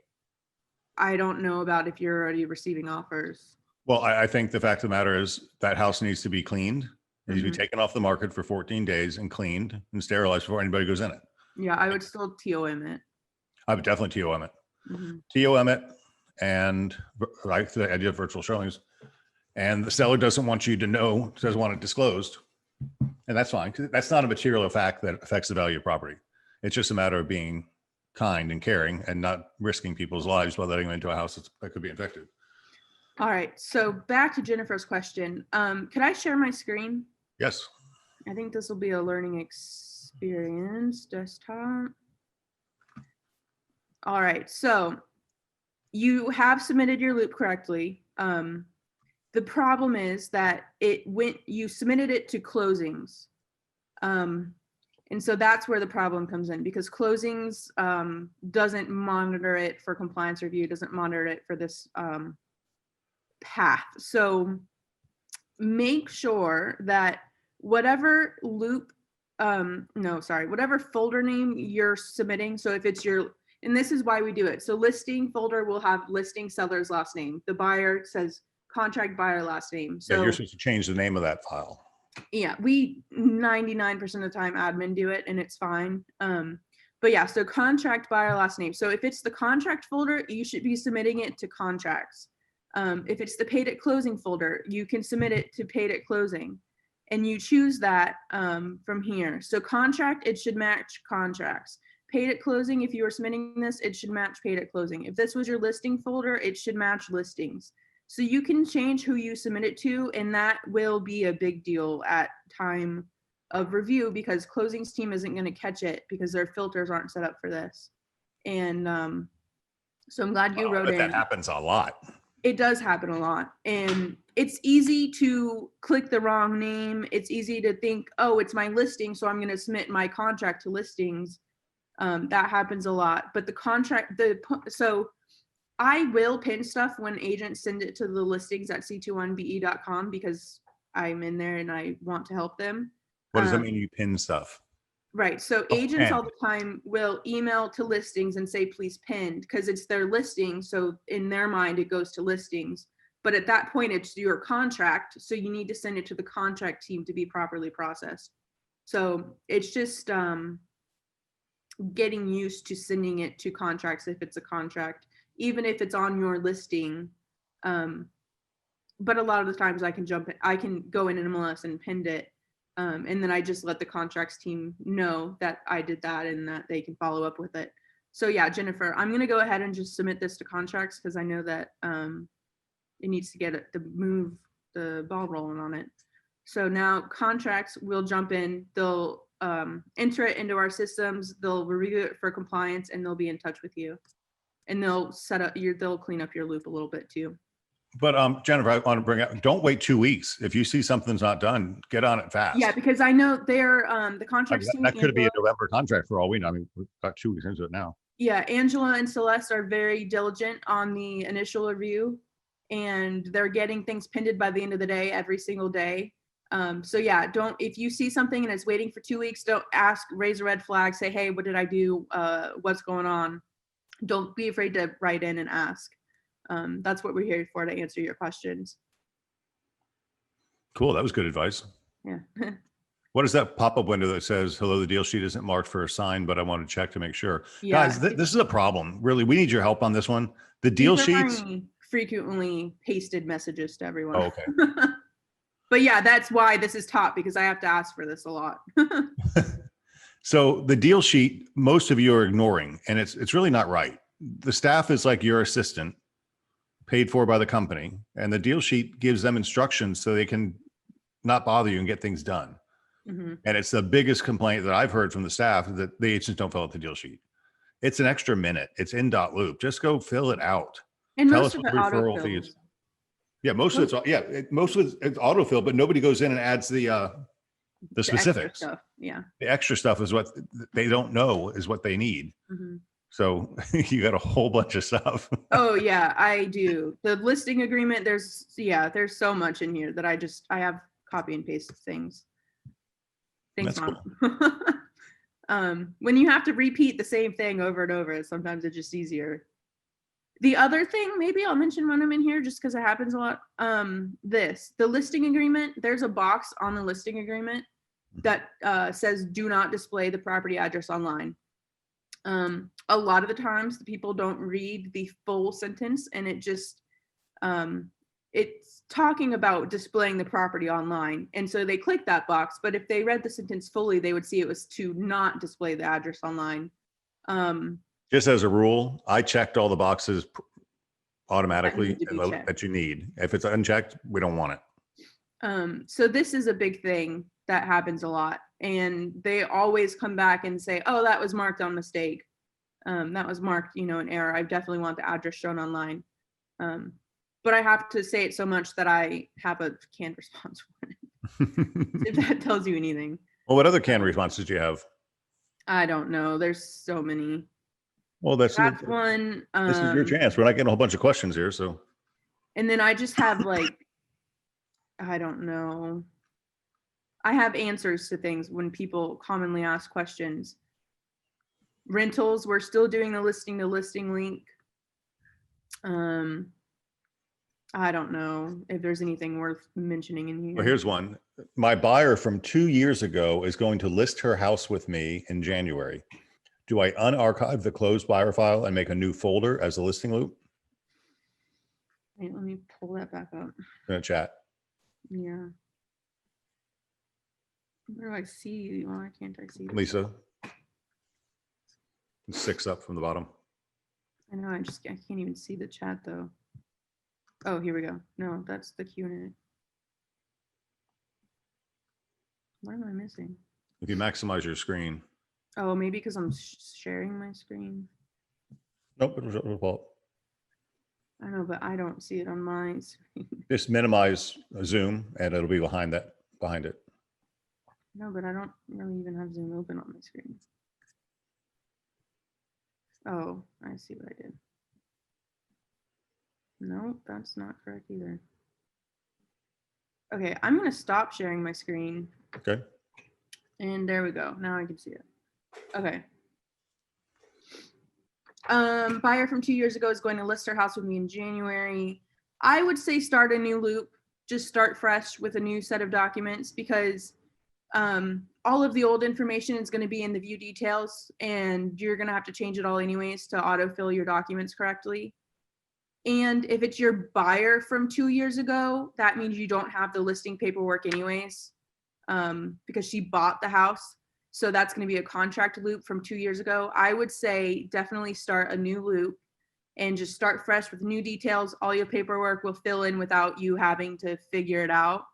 I don't know about if you're already receiving offers. Well, I think the fact of the matter is that house needs to be cleaned. It needs to be taken off the market for 14 days and cleaned and sterilized before anybody goes in it. Yeah, I would still TOM it. I would definitely TOM it. Mm-hmm. TOM it, and I like the idea of virtual showings. And the seller doesn't want you to know, doesn't want it disclosed. And that's fine. That's not a material fact that affects the value of property. It's just a matter of being kind and caring and not risking people's lives by letting them into a house that could be infected. All right. So back to Jennifer's question. Could I share my screen? Yes. I think this will be a learning experience. Desktop. All right. So you have submitted your loop correctly. The problem is that you submitted it to closings. And so that's where the problem comes in, because closings doesn't monitor it for compliance review, doesn't monitor it for this path. So make sure that whatever whatever folder name you're submitting. So if it's and this is why we do it. So listing folder will have listing seller's last name. The buyer says contract buyer last name. So yeah, you're supposed to change the name of that file. Yeah, we 99% of the time admin do it and it's fine. But yeah, so contract buyer last name. So if it's the contract folder, you should be submitting it to contracts. If it's the paid at closing folder, you can submit it to paid at closing, and you choose that from here. So contract, it should match contracts. Paid at closing, if you are submitting this, it should match paid at closing. If this was your listing folder, it should match listings. So you can change who you submit it to, and that will be a big deal at time of review because closings team isn't going to catch it because their filters aren't set up for this. And so I'm glad you wrote But in. that happens a lot. It does happen a lot. And it's easy to click the wrong name. It's easy to think, oh, it's my listing, so I'm going to submit my contract to listings. That happens a lot. But the contract, so I will pin stuff when agents send it to the listings at c21be.com because I'm in there and I want to help them. What does that mean, you pin stuff? Right. So agents all the time will email to listings and say, please pin, because it's their listing. So in their mind, it goes to listings. But at that point, it's your contract. So you need to send it to the contract team to be properly processed. So it's just getting used to sending it to contracts if it's a contract, even if it's on your listing. But a lot of the times I can go in MLS and pinned it. And then I just let the contracts team know that I did that and that they can follow up with it. So yeah, Jennifer, I'm going to go ahead and just submit this to contracts because I know that it needs to get move the ball rolling on it. So now contracts will jump in, they'll enter it into our systems, they'll review it for compliance, and they'll be in touch with you. And they'll they'll clean up your loop a little bit too. But Jennifer, I want to bring up, don't wait 2 weeks. If you see something's not done, get on it fast. Yeah, because I know they're the contracts team. That could be a November contract for all we know. I mean, we've got 2 weeks into it now. Yeah, Angela and Celeste are very diligent on the initial review, and they're getting things pinned by the end of the day every single day. So yeah, if you see something and it's waiting for 2 weeks, don't raise a red flag, say, hey, what did I do? What's going on? Don't be afraid to write in and ask. That's what we're here for, to answer your questions. Cool. That was good advice. Yeah. What is that pop-up window that says, hello, the deal sheet isn't marked for a sign, but I want to check to make sure? Yeah. Guys, this is a problem. Really, we need your help on this one. The deal sheets. Frequently pasted messages to everyone. Oh, okay. But yeah, that's why this is top, because I have to ask for this a lot. So the deal sheet, most of you are ignoring, and it's really not right. The staff is like your assistant, paid for by the company, and the deal sheet gives them instructions so they can not bother you and get things done. Mm-hmm. And it's the biggest complaint that I've heard from the staff, that the agents don't fill out the deal sheet. It's an extra minute. It's in Dotloop. Just go fill it out. And tell us what the referral fee is. Yeah, most of it's autofill, but nobody goes in and adds the specifics. Stuff. Yeah, the extra stuff is what they don't know is what they need. Mm-hmm. So you got a whole bunch of stuff. Oh yeah, I do. The listing agreement, there's so much in here that I have copy and paste things. Thanks, Mom. Cool. When you have to repeat the same thing over and over, sometimes it's just easier. The other thing, maybe I'll mention when I'm in here just because it happens a lot. The listing agreement, there's a box on the listing agreement that says do not display the property address online. A lot of the times the people don't read the full sentence, and it just it's talking about displaying the property online, and so they click that box. But if they read the sentence fully, they would see it was to not display the address online. Just as a rule, I checked all the boxes automatically that you need. If it's unchecked, we don't want it. So this is a big thing that happens a lot, and they always come back and say, oh, that was marked on mistake. That was marked, an error. I definitely want the address shown online. But I have to say it so much that I have a canned response for it. If that tells you anything. Well, what other canned responses do you have? I don't know. There's so many. Well, that's one. This is your chance. We're not getting a whole bunch of questions here, so. And then I just have I don't know. I have answers to things when people commonly ask questions. Rentals, we're still doing the listing to listing link. I don't know if there's anything worth mentioning in here. Well, here's one. my buyer from 2 years ago is going to list her house with me in January. Do I unarchive the closed buyer file and make a new folder as a listing loop? Wait, let me pull that back up. In the chat. Yeah. Where do I see? Why can't I see? Lisa. 6 up from the bottom. I know. I can't even see the chat though. Oh, here we go. No, that's the Q&A. What am I missing? If you maximize your screen. Oh, maybe because I'm sharing my screen. Nope, it was well. I know, but I don't see it on my screen. Just minimize Zoom and it'll be behind it. No, but I don't really even have Zoom open on my screen. Oh, I see what I did. No, that's not correct either. Okay, I'm going to stop sharing my screen. Okay. And there we go. Now I can see it. Okay. Buyer from 2 years ago is going to list her house with me in January. I would say start a new loop. Just start fresh with a new set of documents because all of the old information is going to be in the view details and you're going to have to change it all anyways to autofill your documents correctly. And if it's your buyer from 2 years ago, that means you don't have the listing paperwork anyways, because she bought the house. So that's going to be a contract loop from 2 years ago. I would say definitely start a new loop and just start fresh with new details. All your paperwork will fill in without you having to figure it out.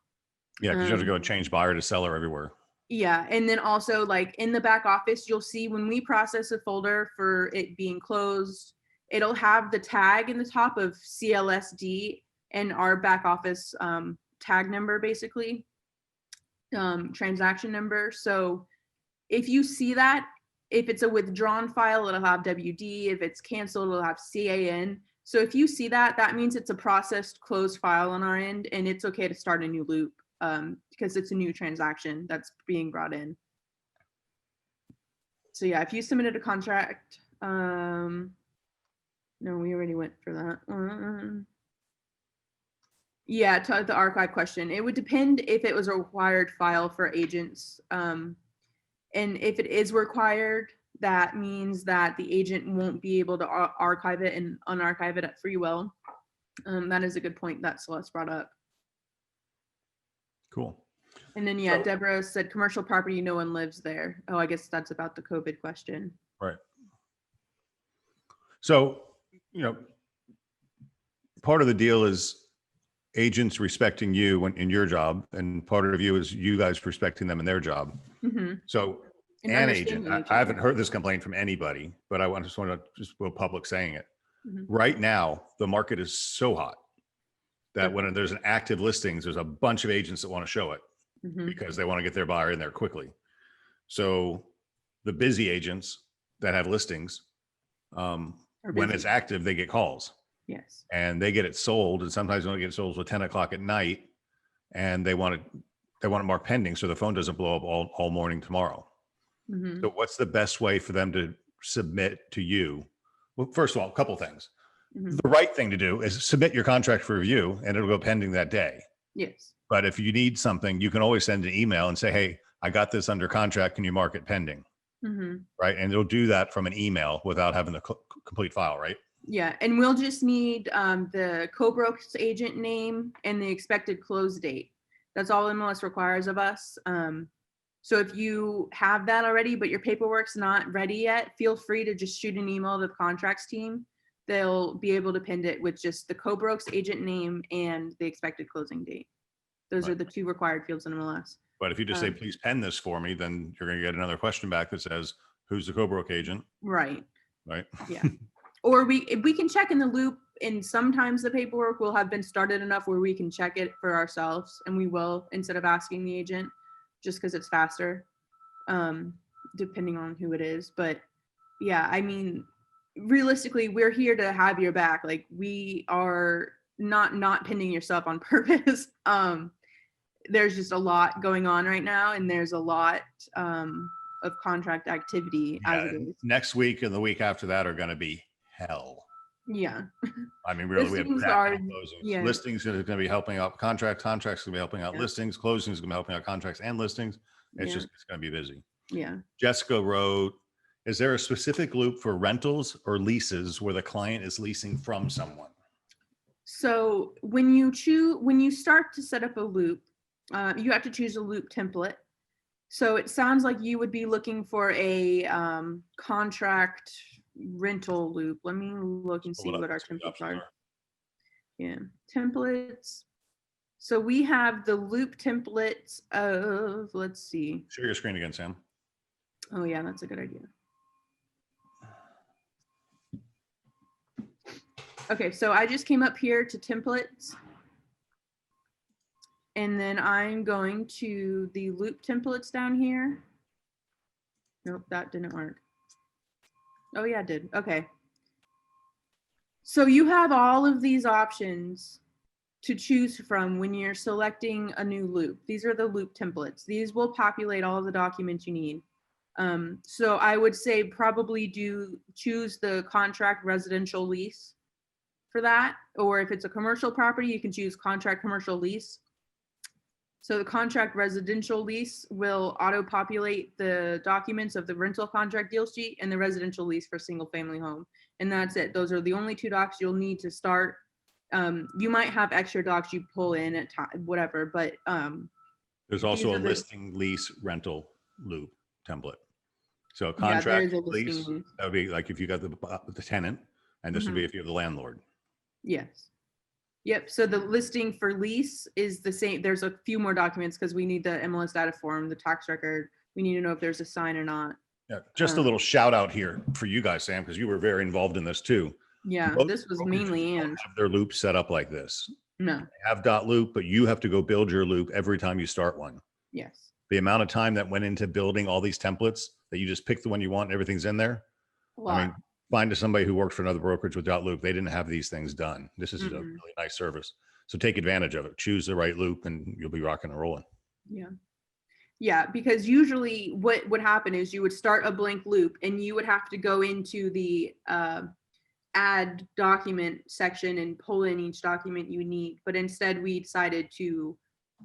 Yeah, because you have to go and change buyer to seller everywhere. Yeah, and then also like in the back office, you'll see when we process a folder for it being closed, it'll have the tag in the top of CLSD and our back office tag number, basically, transaction number. So if you see that, if it's a withdrawn file, it'll have WD. If it's canceled, it'll have CAN. So if you see that, that means it's a processed closed file on our end, and it's okay to start a new loop because it's a new transaction that's being brought in. So yeah, if you submitted a contract, no, we already went for that. Yeah, to the archive question, it would depend if it was a required file for agents. And if it is required, that means that the agent won't be able to archive it and unarchive it at free will. That is a good point that Celeste brought up. Cool. And then, yeah, Deborah said commercial property, no one lives there. Oh, I guess that's about the COVID question. Right. So, you know, part of the deal is agents respecting you in your job, and part of you is you guys respecting them in their job. Mm-hmm. So an agent, I haven't heard this complaint from anybody, but I just want to just go public saying it. Mm-hmm. Right now, the market is so hot that when there's an active listings, there's a bunch of agents that want to show it because they want to get their buyer in there quickly. So the busy agents that have listings, when it's active, they get calls. Yes. And they get it sold, and sometimes they only get it sold at 10 o'clock at night, and they want it marked pending so the phone doesn't blow up all morning tomorrow. Mm-hmm. So what's the best way for them to submit to you? Well, first of all, a couple things. Mm-hmm. The right thing to do is submit your contract for review, and it'll go pending that day. Yes. But if you need something, you can always send an email and say, hey, I got this under contract. Can you mark it pending? Mm-hmm. Right. And it'll do that from an email without having the complete file, right? Yeah. And we'll just need the co-broker's agent name and the expected close date. That's all MLS requires of us. So if you have that already, but your paperwork's not ready yet, feel free to just shoot an email to the contracts team. They'll be able to pin it with just the co-broker's agent name and the expected closing date. Those are the two required fields in MLS. But if you just say, please pen this for me, then you're going to get another question back that says, who's the co-broke agent? Right. Right. Yeah. Or we can check in the loop, and sometimes the paperwork will have been started enough where we can check it for ourselves, and we will, instead of asking the agent, just because it's faster, depending on who it is. But yeah, I mean, realistically, we're here to have your back. Like, we are not pinning your stuff on purpose. There's just a lot going on right now, and there's a lot of contract activity as it is. Next week and the week after that are going to be hell. Yeah. I mean, really, we have Listings that are, many closings. yeah, Listings is going to be helping out contracts going to be helping out yeah, listings, closings is going to be helping out contracts and listings. It's yeah, just, it's going to be busy. yeah. Jessica wrote, is there a specific loop for rentals or leases where the client is leasing from someone? So when you start to set up a loop, you have to choose a loop template. So it sounds like you would be looking for a contract rental loop. Let me look and Pull see it up, what our see what the templates options are. are. Yeah, templates. So we have the loop templates of, let's see. Share your screen again, Sam. Oh yeah, that's a good idea. Okay, so I just came up here to templates. And then I'm going to the loop templates down here. Nope, that didn't work. Oh yeah, it did. Okay. So you have all of these options to choose from when you're selecting a new loop. These are the loop templates. These will populate all of the documents you need. So I would say probably choose the contract residential lease for that. Or if it's a commercial property, you can choose contract commercial lease. So the contract residential lease will auto-populate the documents of the rental contract deal sheet and the residential lease for single family home. And that's it. Those are the only two docs you'll need to start. You might have extra docs you pull in at time, whatever, but There's also a listing lease rental loop template. So yeah, there is contract a listing lease, lease. that would be like if you got the tenant, and this would be if you have the landlord. Yes. Yep. So the listing for lease is the same. There's a few more documents because we need the MLS data form, the tax record. We need to know if there's a sign or not. Yeah, just a little shout out here for you guys, Sam, because you were very involved in this too. Yeah, Most this was brokerages mainly don't and have their loop set up like this. no. They have Dotloop, but you have to go build your loop every time you start one. Yes. The amount of time that went into building all these templates that you just pick the one you want and everything's in there. A lot. I mean, find somebody who worked for another brokerage with Dotloop. They didn't have these things done. This is a really nice service. So take advantage of it. Choose the right loop and you'll be rocking and rolling. Yeah. Yeah, because usually what would happen is you would start a blank loop and you would have to go into the add document section and pull in each document you need. But instead we decided to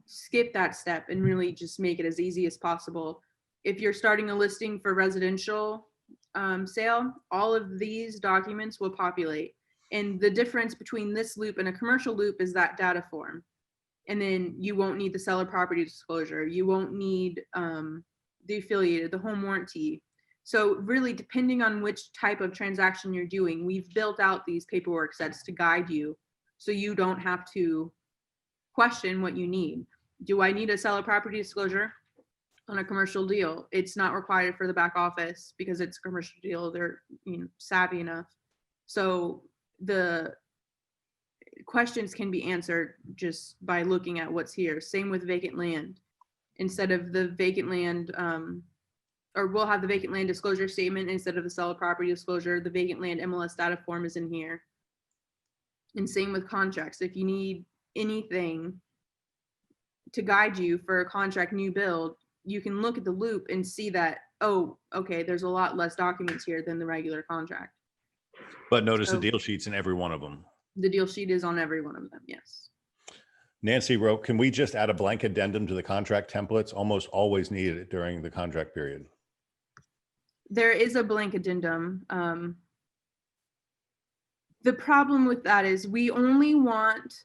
skip that step and really just make it as easy as possible. If you're starting a listing for residential sale, all of these documents will populate. And the difference between this loop and a commercial loop is that data form. And then you won't need the seller property disclosure. You won't need the affiliated, the home warranty. So really, depending on which type of transaction you're doing, we've built out these paperwork sets to guide you so you don't have to question what you need. Do I need a seller property disclosure on a commercial deal? It's not required for the back office because it's a commercial deal. They're savvy enough. So the questions can be answered just by looking at what's here. Same with vacant land. Instead of the vacant land, or we'll have the vacant land disclosure statement instead of the seller property disclosure. The vacant land MLS data form is in here. And same with contracts. If you need anything to guide you for a contract new build, you can look at the loop and see that, oh, okay, there's a lot less documents here than the regular contract. But notice the deal sheets in every one of them. The deal sheet is on every one of them, yes. Nancy wrote, can we just add a blank addendum to the contract templates? Almost always needed it during the contract period. There is a blank addendum. The problem with that is we only want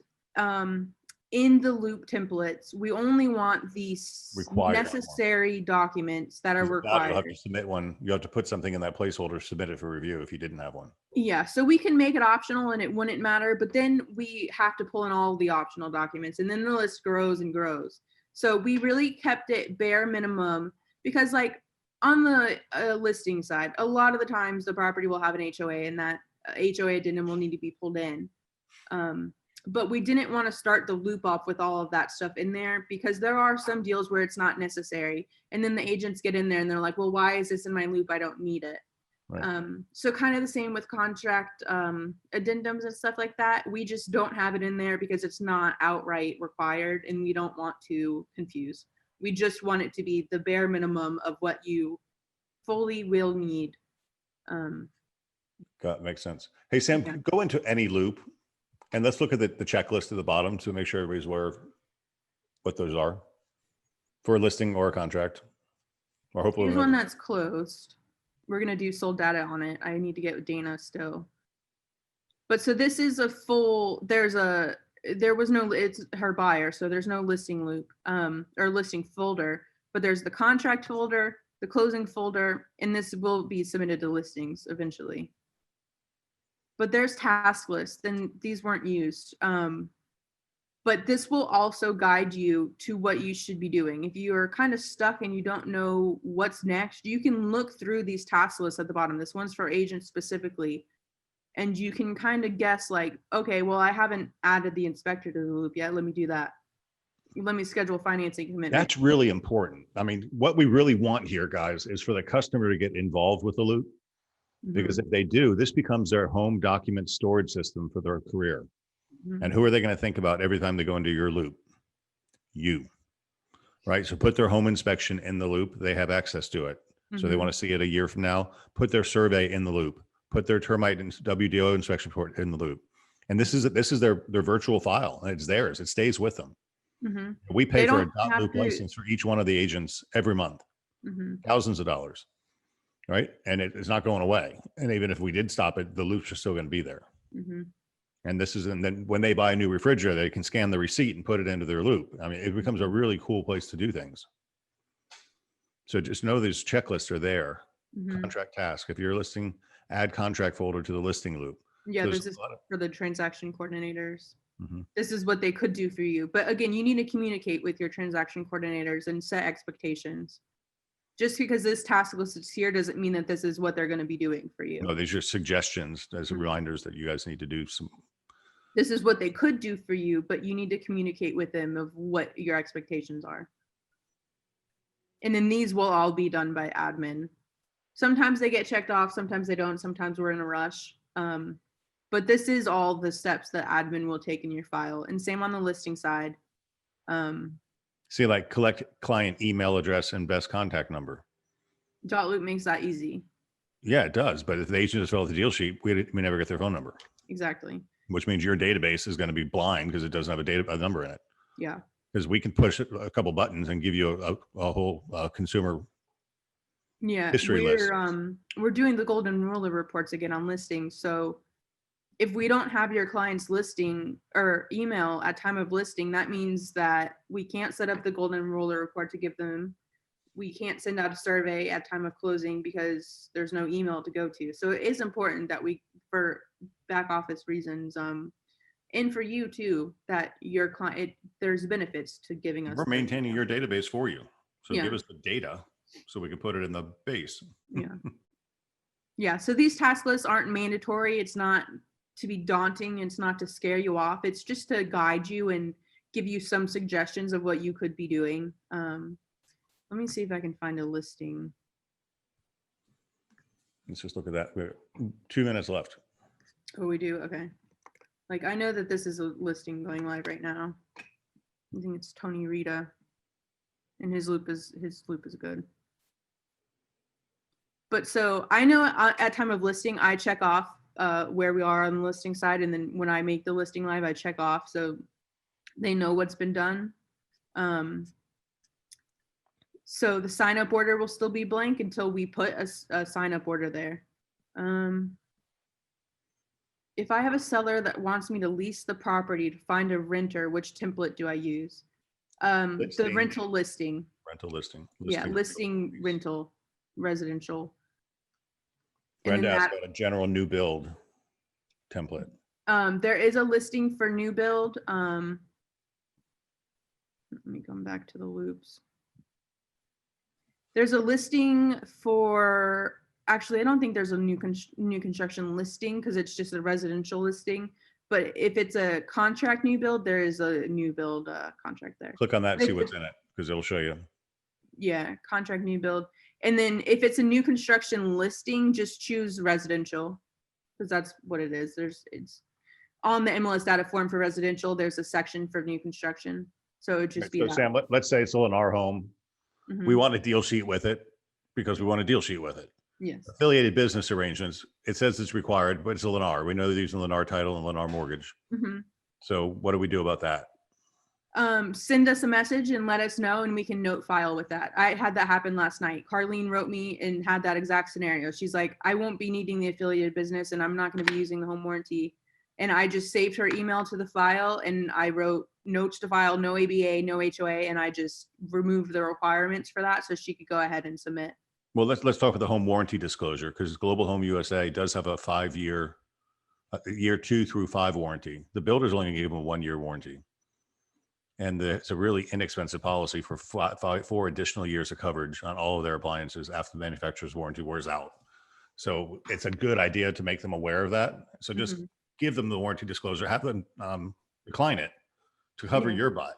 in the loop templates, we only want these necessary documents that are required. You'll have to submit one. You have to put something in that placeholder, submit it for review if you didn't have one. Yeah, so we can make it optional and it wouldn't matter, but then we have to pull in all the optional documents and then the list grows and grows. So we really kept it bare minimum because like on the listing side, a lot of the times the property will have an HOA and that HOA addendum will need to be pulled in. But we didn't want to start the loop off with all of that stuff in there because there are some deals where it's not necessary. And then the agents get in there and they're like, well, why is this in my loop? I don't need it. Right. So kind of the same with contract addendums and stuff like that. We just don't have it in there because it's not outright required and we don't want to confuse. We just want it to be the bare minimum of what you fully will need. Makes sense. Hey, Sam, Yeah. go into any loop and let's look at the checklist at the bottom to make sure everybody's aware of what those are for a listing or a contract. Or hopefully. Here's one that's closed. We're going to do sold data on it. I need to get with Dana still. But so this is a full, there was no, it's her buyer, so there's no listing loop or listing folder, but there's the contract folder, the closing folder, and this will be submitted to listings eventually. But there's task lists, and these weren't used. But this will also guide you to what you should be doing. If you are kind of stuck and you don't know what's next, you can look through these task lists at the bottom. This one's for agents specifically. And you can kind of guess like, okay, well, I haven't added the inspector to the loop yet. Let me do that. Let me schedule financing commitment. That's really important. I mean, what we really want here, guys, is for the customer to get involved with the loop. Because if they do, this becomes their home document storage system for their career. And who are they going to think about every time they go into your loop? You, right? So put their home inspection in the loop. They have access to it. So they want to see it a year from now. Put their survey in the loop. Put their termite and WDO inspection report in the loop. And this is their virtual file. And it's theirs. It stays with them. We pay for a Dotloop license for each one of the agents every month, thousands of dollars, right? And it's not going away. And even if we did stop it, the loops are still going to be there. And then when they buy a new refrigerator, they can scan the receipt and put it into their loop. I mean, it becomes a really cool place to do things. So just know these checklists are there. Contract task. If you're listing, add contract folder to the listing loop. Yeah, So this is for the transaction coordinators. This is what they could do for you. But again, you need to communicate with your transaction coordinators and set expectations. Just because this task list is here doesn't mean that this is what they're going to be doing for you. No, these are suggestions as reminders that you guys need to do some. This is what they could do for you, but you need to communicate with them of what your expectations are. And then these will all be done by admin. Sometimes they get checked off, sometimes they don't, sometimes we're in a rush. But this is all the steps that admin will take in your file. And same on the listing side. See, like collect client email address and best contact number. Dotloop makes that easy. Yeah, it does. But if the agent just fill out the deal sheet, we never get their phone number. Exactly. Which means your database is going to be blind because it doesn't have a number in it. Yeah. Because we can push a couple buttons and give you a whole consumer history list. We're doing the golden ruler reports again on listings. So if we don't have your client's listing or email at time of listing, that means that we can't set up the golden ruler report to give them. We can't send out a survey at time of closing because there's no email to go to. So it is important that we, for back office reasons, and for you too, that your client, there's benefits to giving us. We're maintaining your database for you. So give us the data so we can put it in the base. Yeah. So these task lists aren't mandatory. It's not to be daunting. It's not to scare you off. It's just to guide you and give you some suggestions of what you could be doing. Let me see if I can find a listing. Let's just look at that. We have 2 minutes left. Oh, we do? Okay. Like, I know that this is a listing going live right now. I think it's Tony Rita. And his loop is good. But so I know at time of listing, I check off where we are on the listing side. And then when I make the listing live, I check off so they know what's been done. So the sign up order will still be blank until we put a sign up order there. If I have a seller that wants me to lease the property to find a renter, which template do I use? The rental listing. Rental listing. Yeah, listing rental, residential. Brenda asked about a general new build template. There is a listing for new build. Let me come back to the loops. There's a listing for, actually, I don't think there's a new construction listing because it's just a residential listing. But if it's a contract new build, there is a new build contract there. Click on that and see what's in it because it'll show you. Yeah, contract new build. And then if it's a new construction listing, just choose residential because that's what it is. It's on the MLS data form for residential. There's a section for new construction. So it just be that. Sam, let's say it's still in our home. We want a deal sheet with it because we want a deal sheet with it. Yes. Affiliated business arrangements, it says it's required, but it's a Lennar. We know they're using Lennar title and Lennar mortgage. Hmm. So what do we do about that? Send us a message and let us know, and we can note file with that. I had that happen last night. Carlene wrote me and had that exact scenario. She's like, I won't be needing the affiliated business and I'm not going to be using the home warranty. And I just saved her email to the file and I wrote notes to file, no ABA, no HOA, and I just removed the requirements for that so she could go ahead and submit. Well, let's talk about the home warranty disclosure, because Global Home USA does have a 5-year, year 2 through 5 warranty. The builder's only going to give them a 1-year warranty. And it's a really inexpensive policy for 4 additional years of coverage on all of their appliances after the manufacturer's warranty wears out. So it's a good idea to make them aware of that. So just give them the warranty disclosure, have them decline it to cover your butt.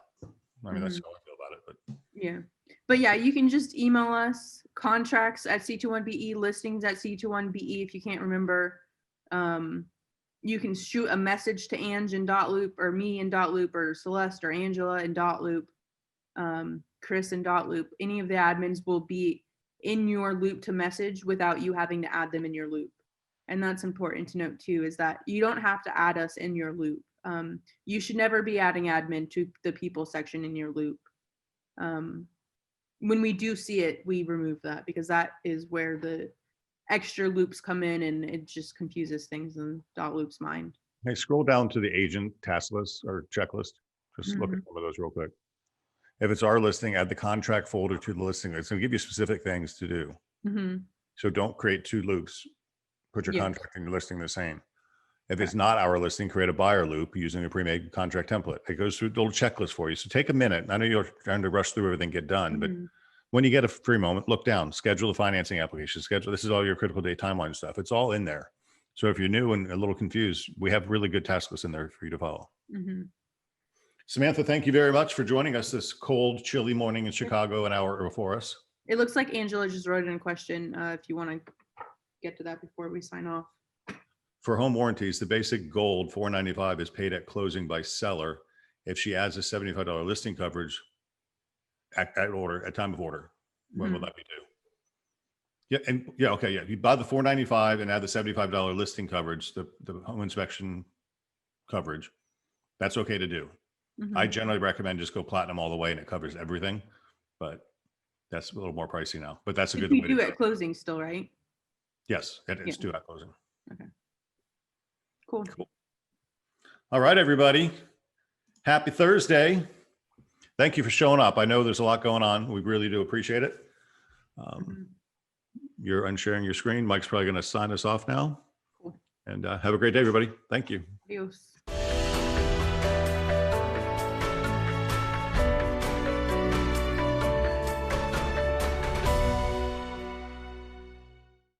I mean, that's how I feel about it. But yeah. But yeah, you can just email us contracts at C21BE, listings at C21BE if you can't remember. You can shoot a message to Ange in Dotloop, or me in Dotloop, or Celeste or Angela in Dotloop, Chris in Dotloop. Any of the admins will be in your loop to message without you having to add them in your loop. And that's important to note too, is that you don't have to add us in your loop. You should never be adding admin to the people section in your loop. When we do see it, we remove that because that is where the extra loops come in and it just confuses things in Dotloop's mind. hey, scroll down to the agent task list or checklist. Just look at some of those real quick. If it's our listing, add the contract folder to the listing. It's going to give you specific things to do. So don't create 2 loops. Put your contract and your listing the same. If it's not our listing, create a buyer loop using a pre-made contract template. It goes through a little checklist for you. So take a minute. I know you're trying to rush through everything, get done, but when you get a free moment, look down, schedule the financing application, schedule. This is all your critical date timeline stuff. It's all in there. So if you're new and a little confused, we have really good task lists in there for you to follow. Samantha, thank you very much for joining us this cold, chilly morning in Chicago, an hour before us. It looks like Angela just wrote in a question. If you want to get to that before we sign off. For home warranties, the basic gold $495 is paid at closing by seller. If she adds a $75 listing coverage at time of order, what will that be due? Yeah. Okay. Yeah. You buy the $495 and add the $75 listing coverage, the home inspection coverage. That's okay to do. I generally recommend just go platinum all the way and it covers everything, but that's a little more pricey now, but that's a good way to do do at closing still, right? Yes, it is due at closing. Okay. Cool. All right, everybody. Happy Thursday. Thank you for showing up. I know there's a lot going on. We really do appreciate it. You're unsharing your screen. Mike's probably going to sign us off now. Cool. And have a great day, everybody. Thank you. Adios.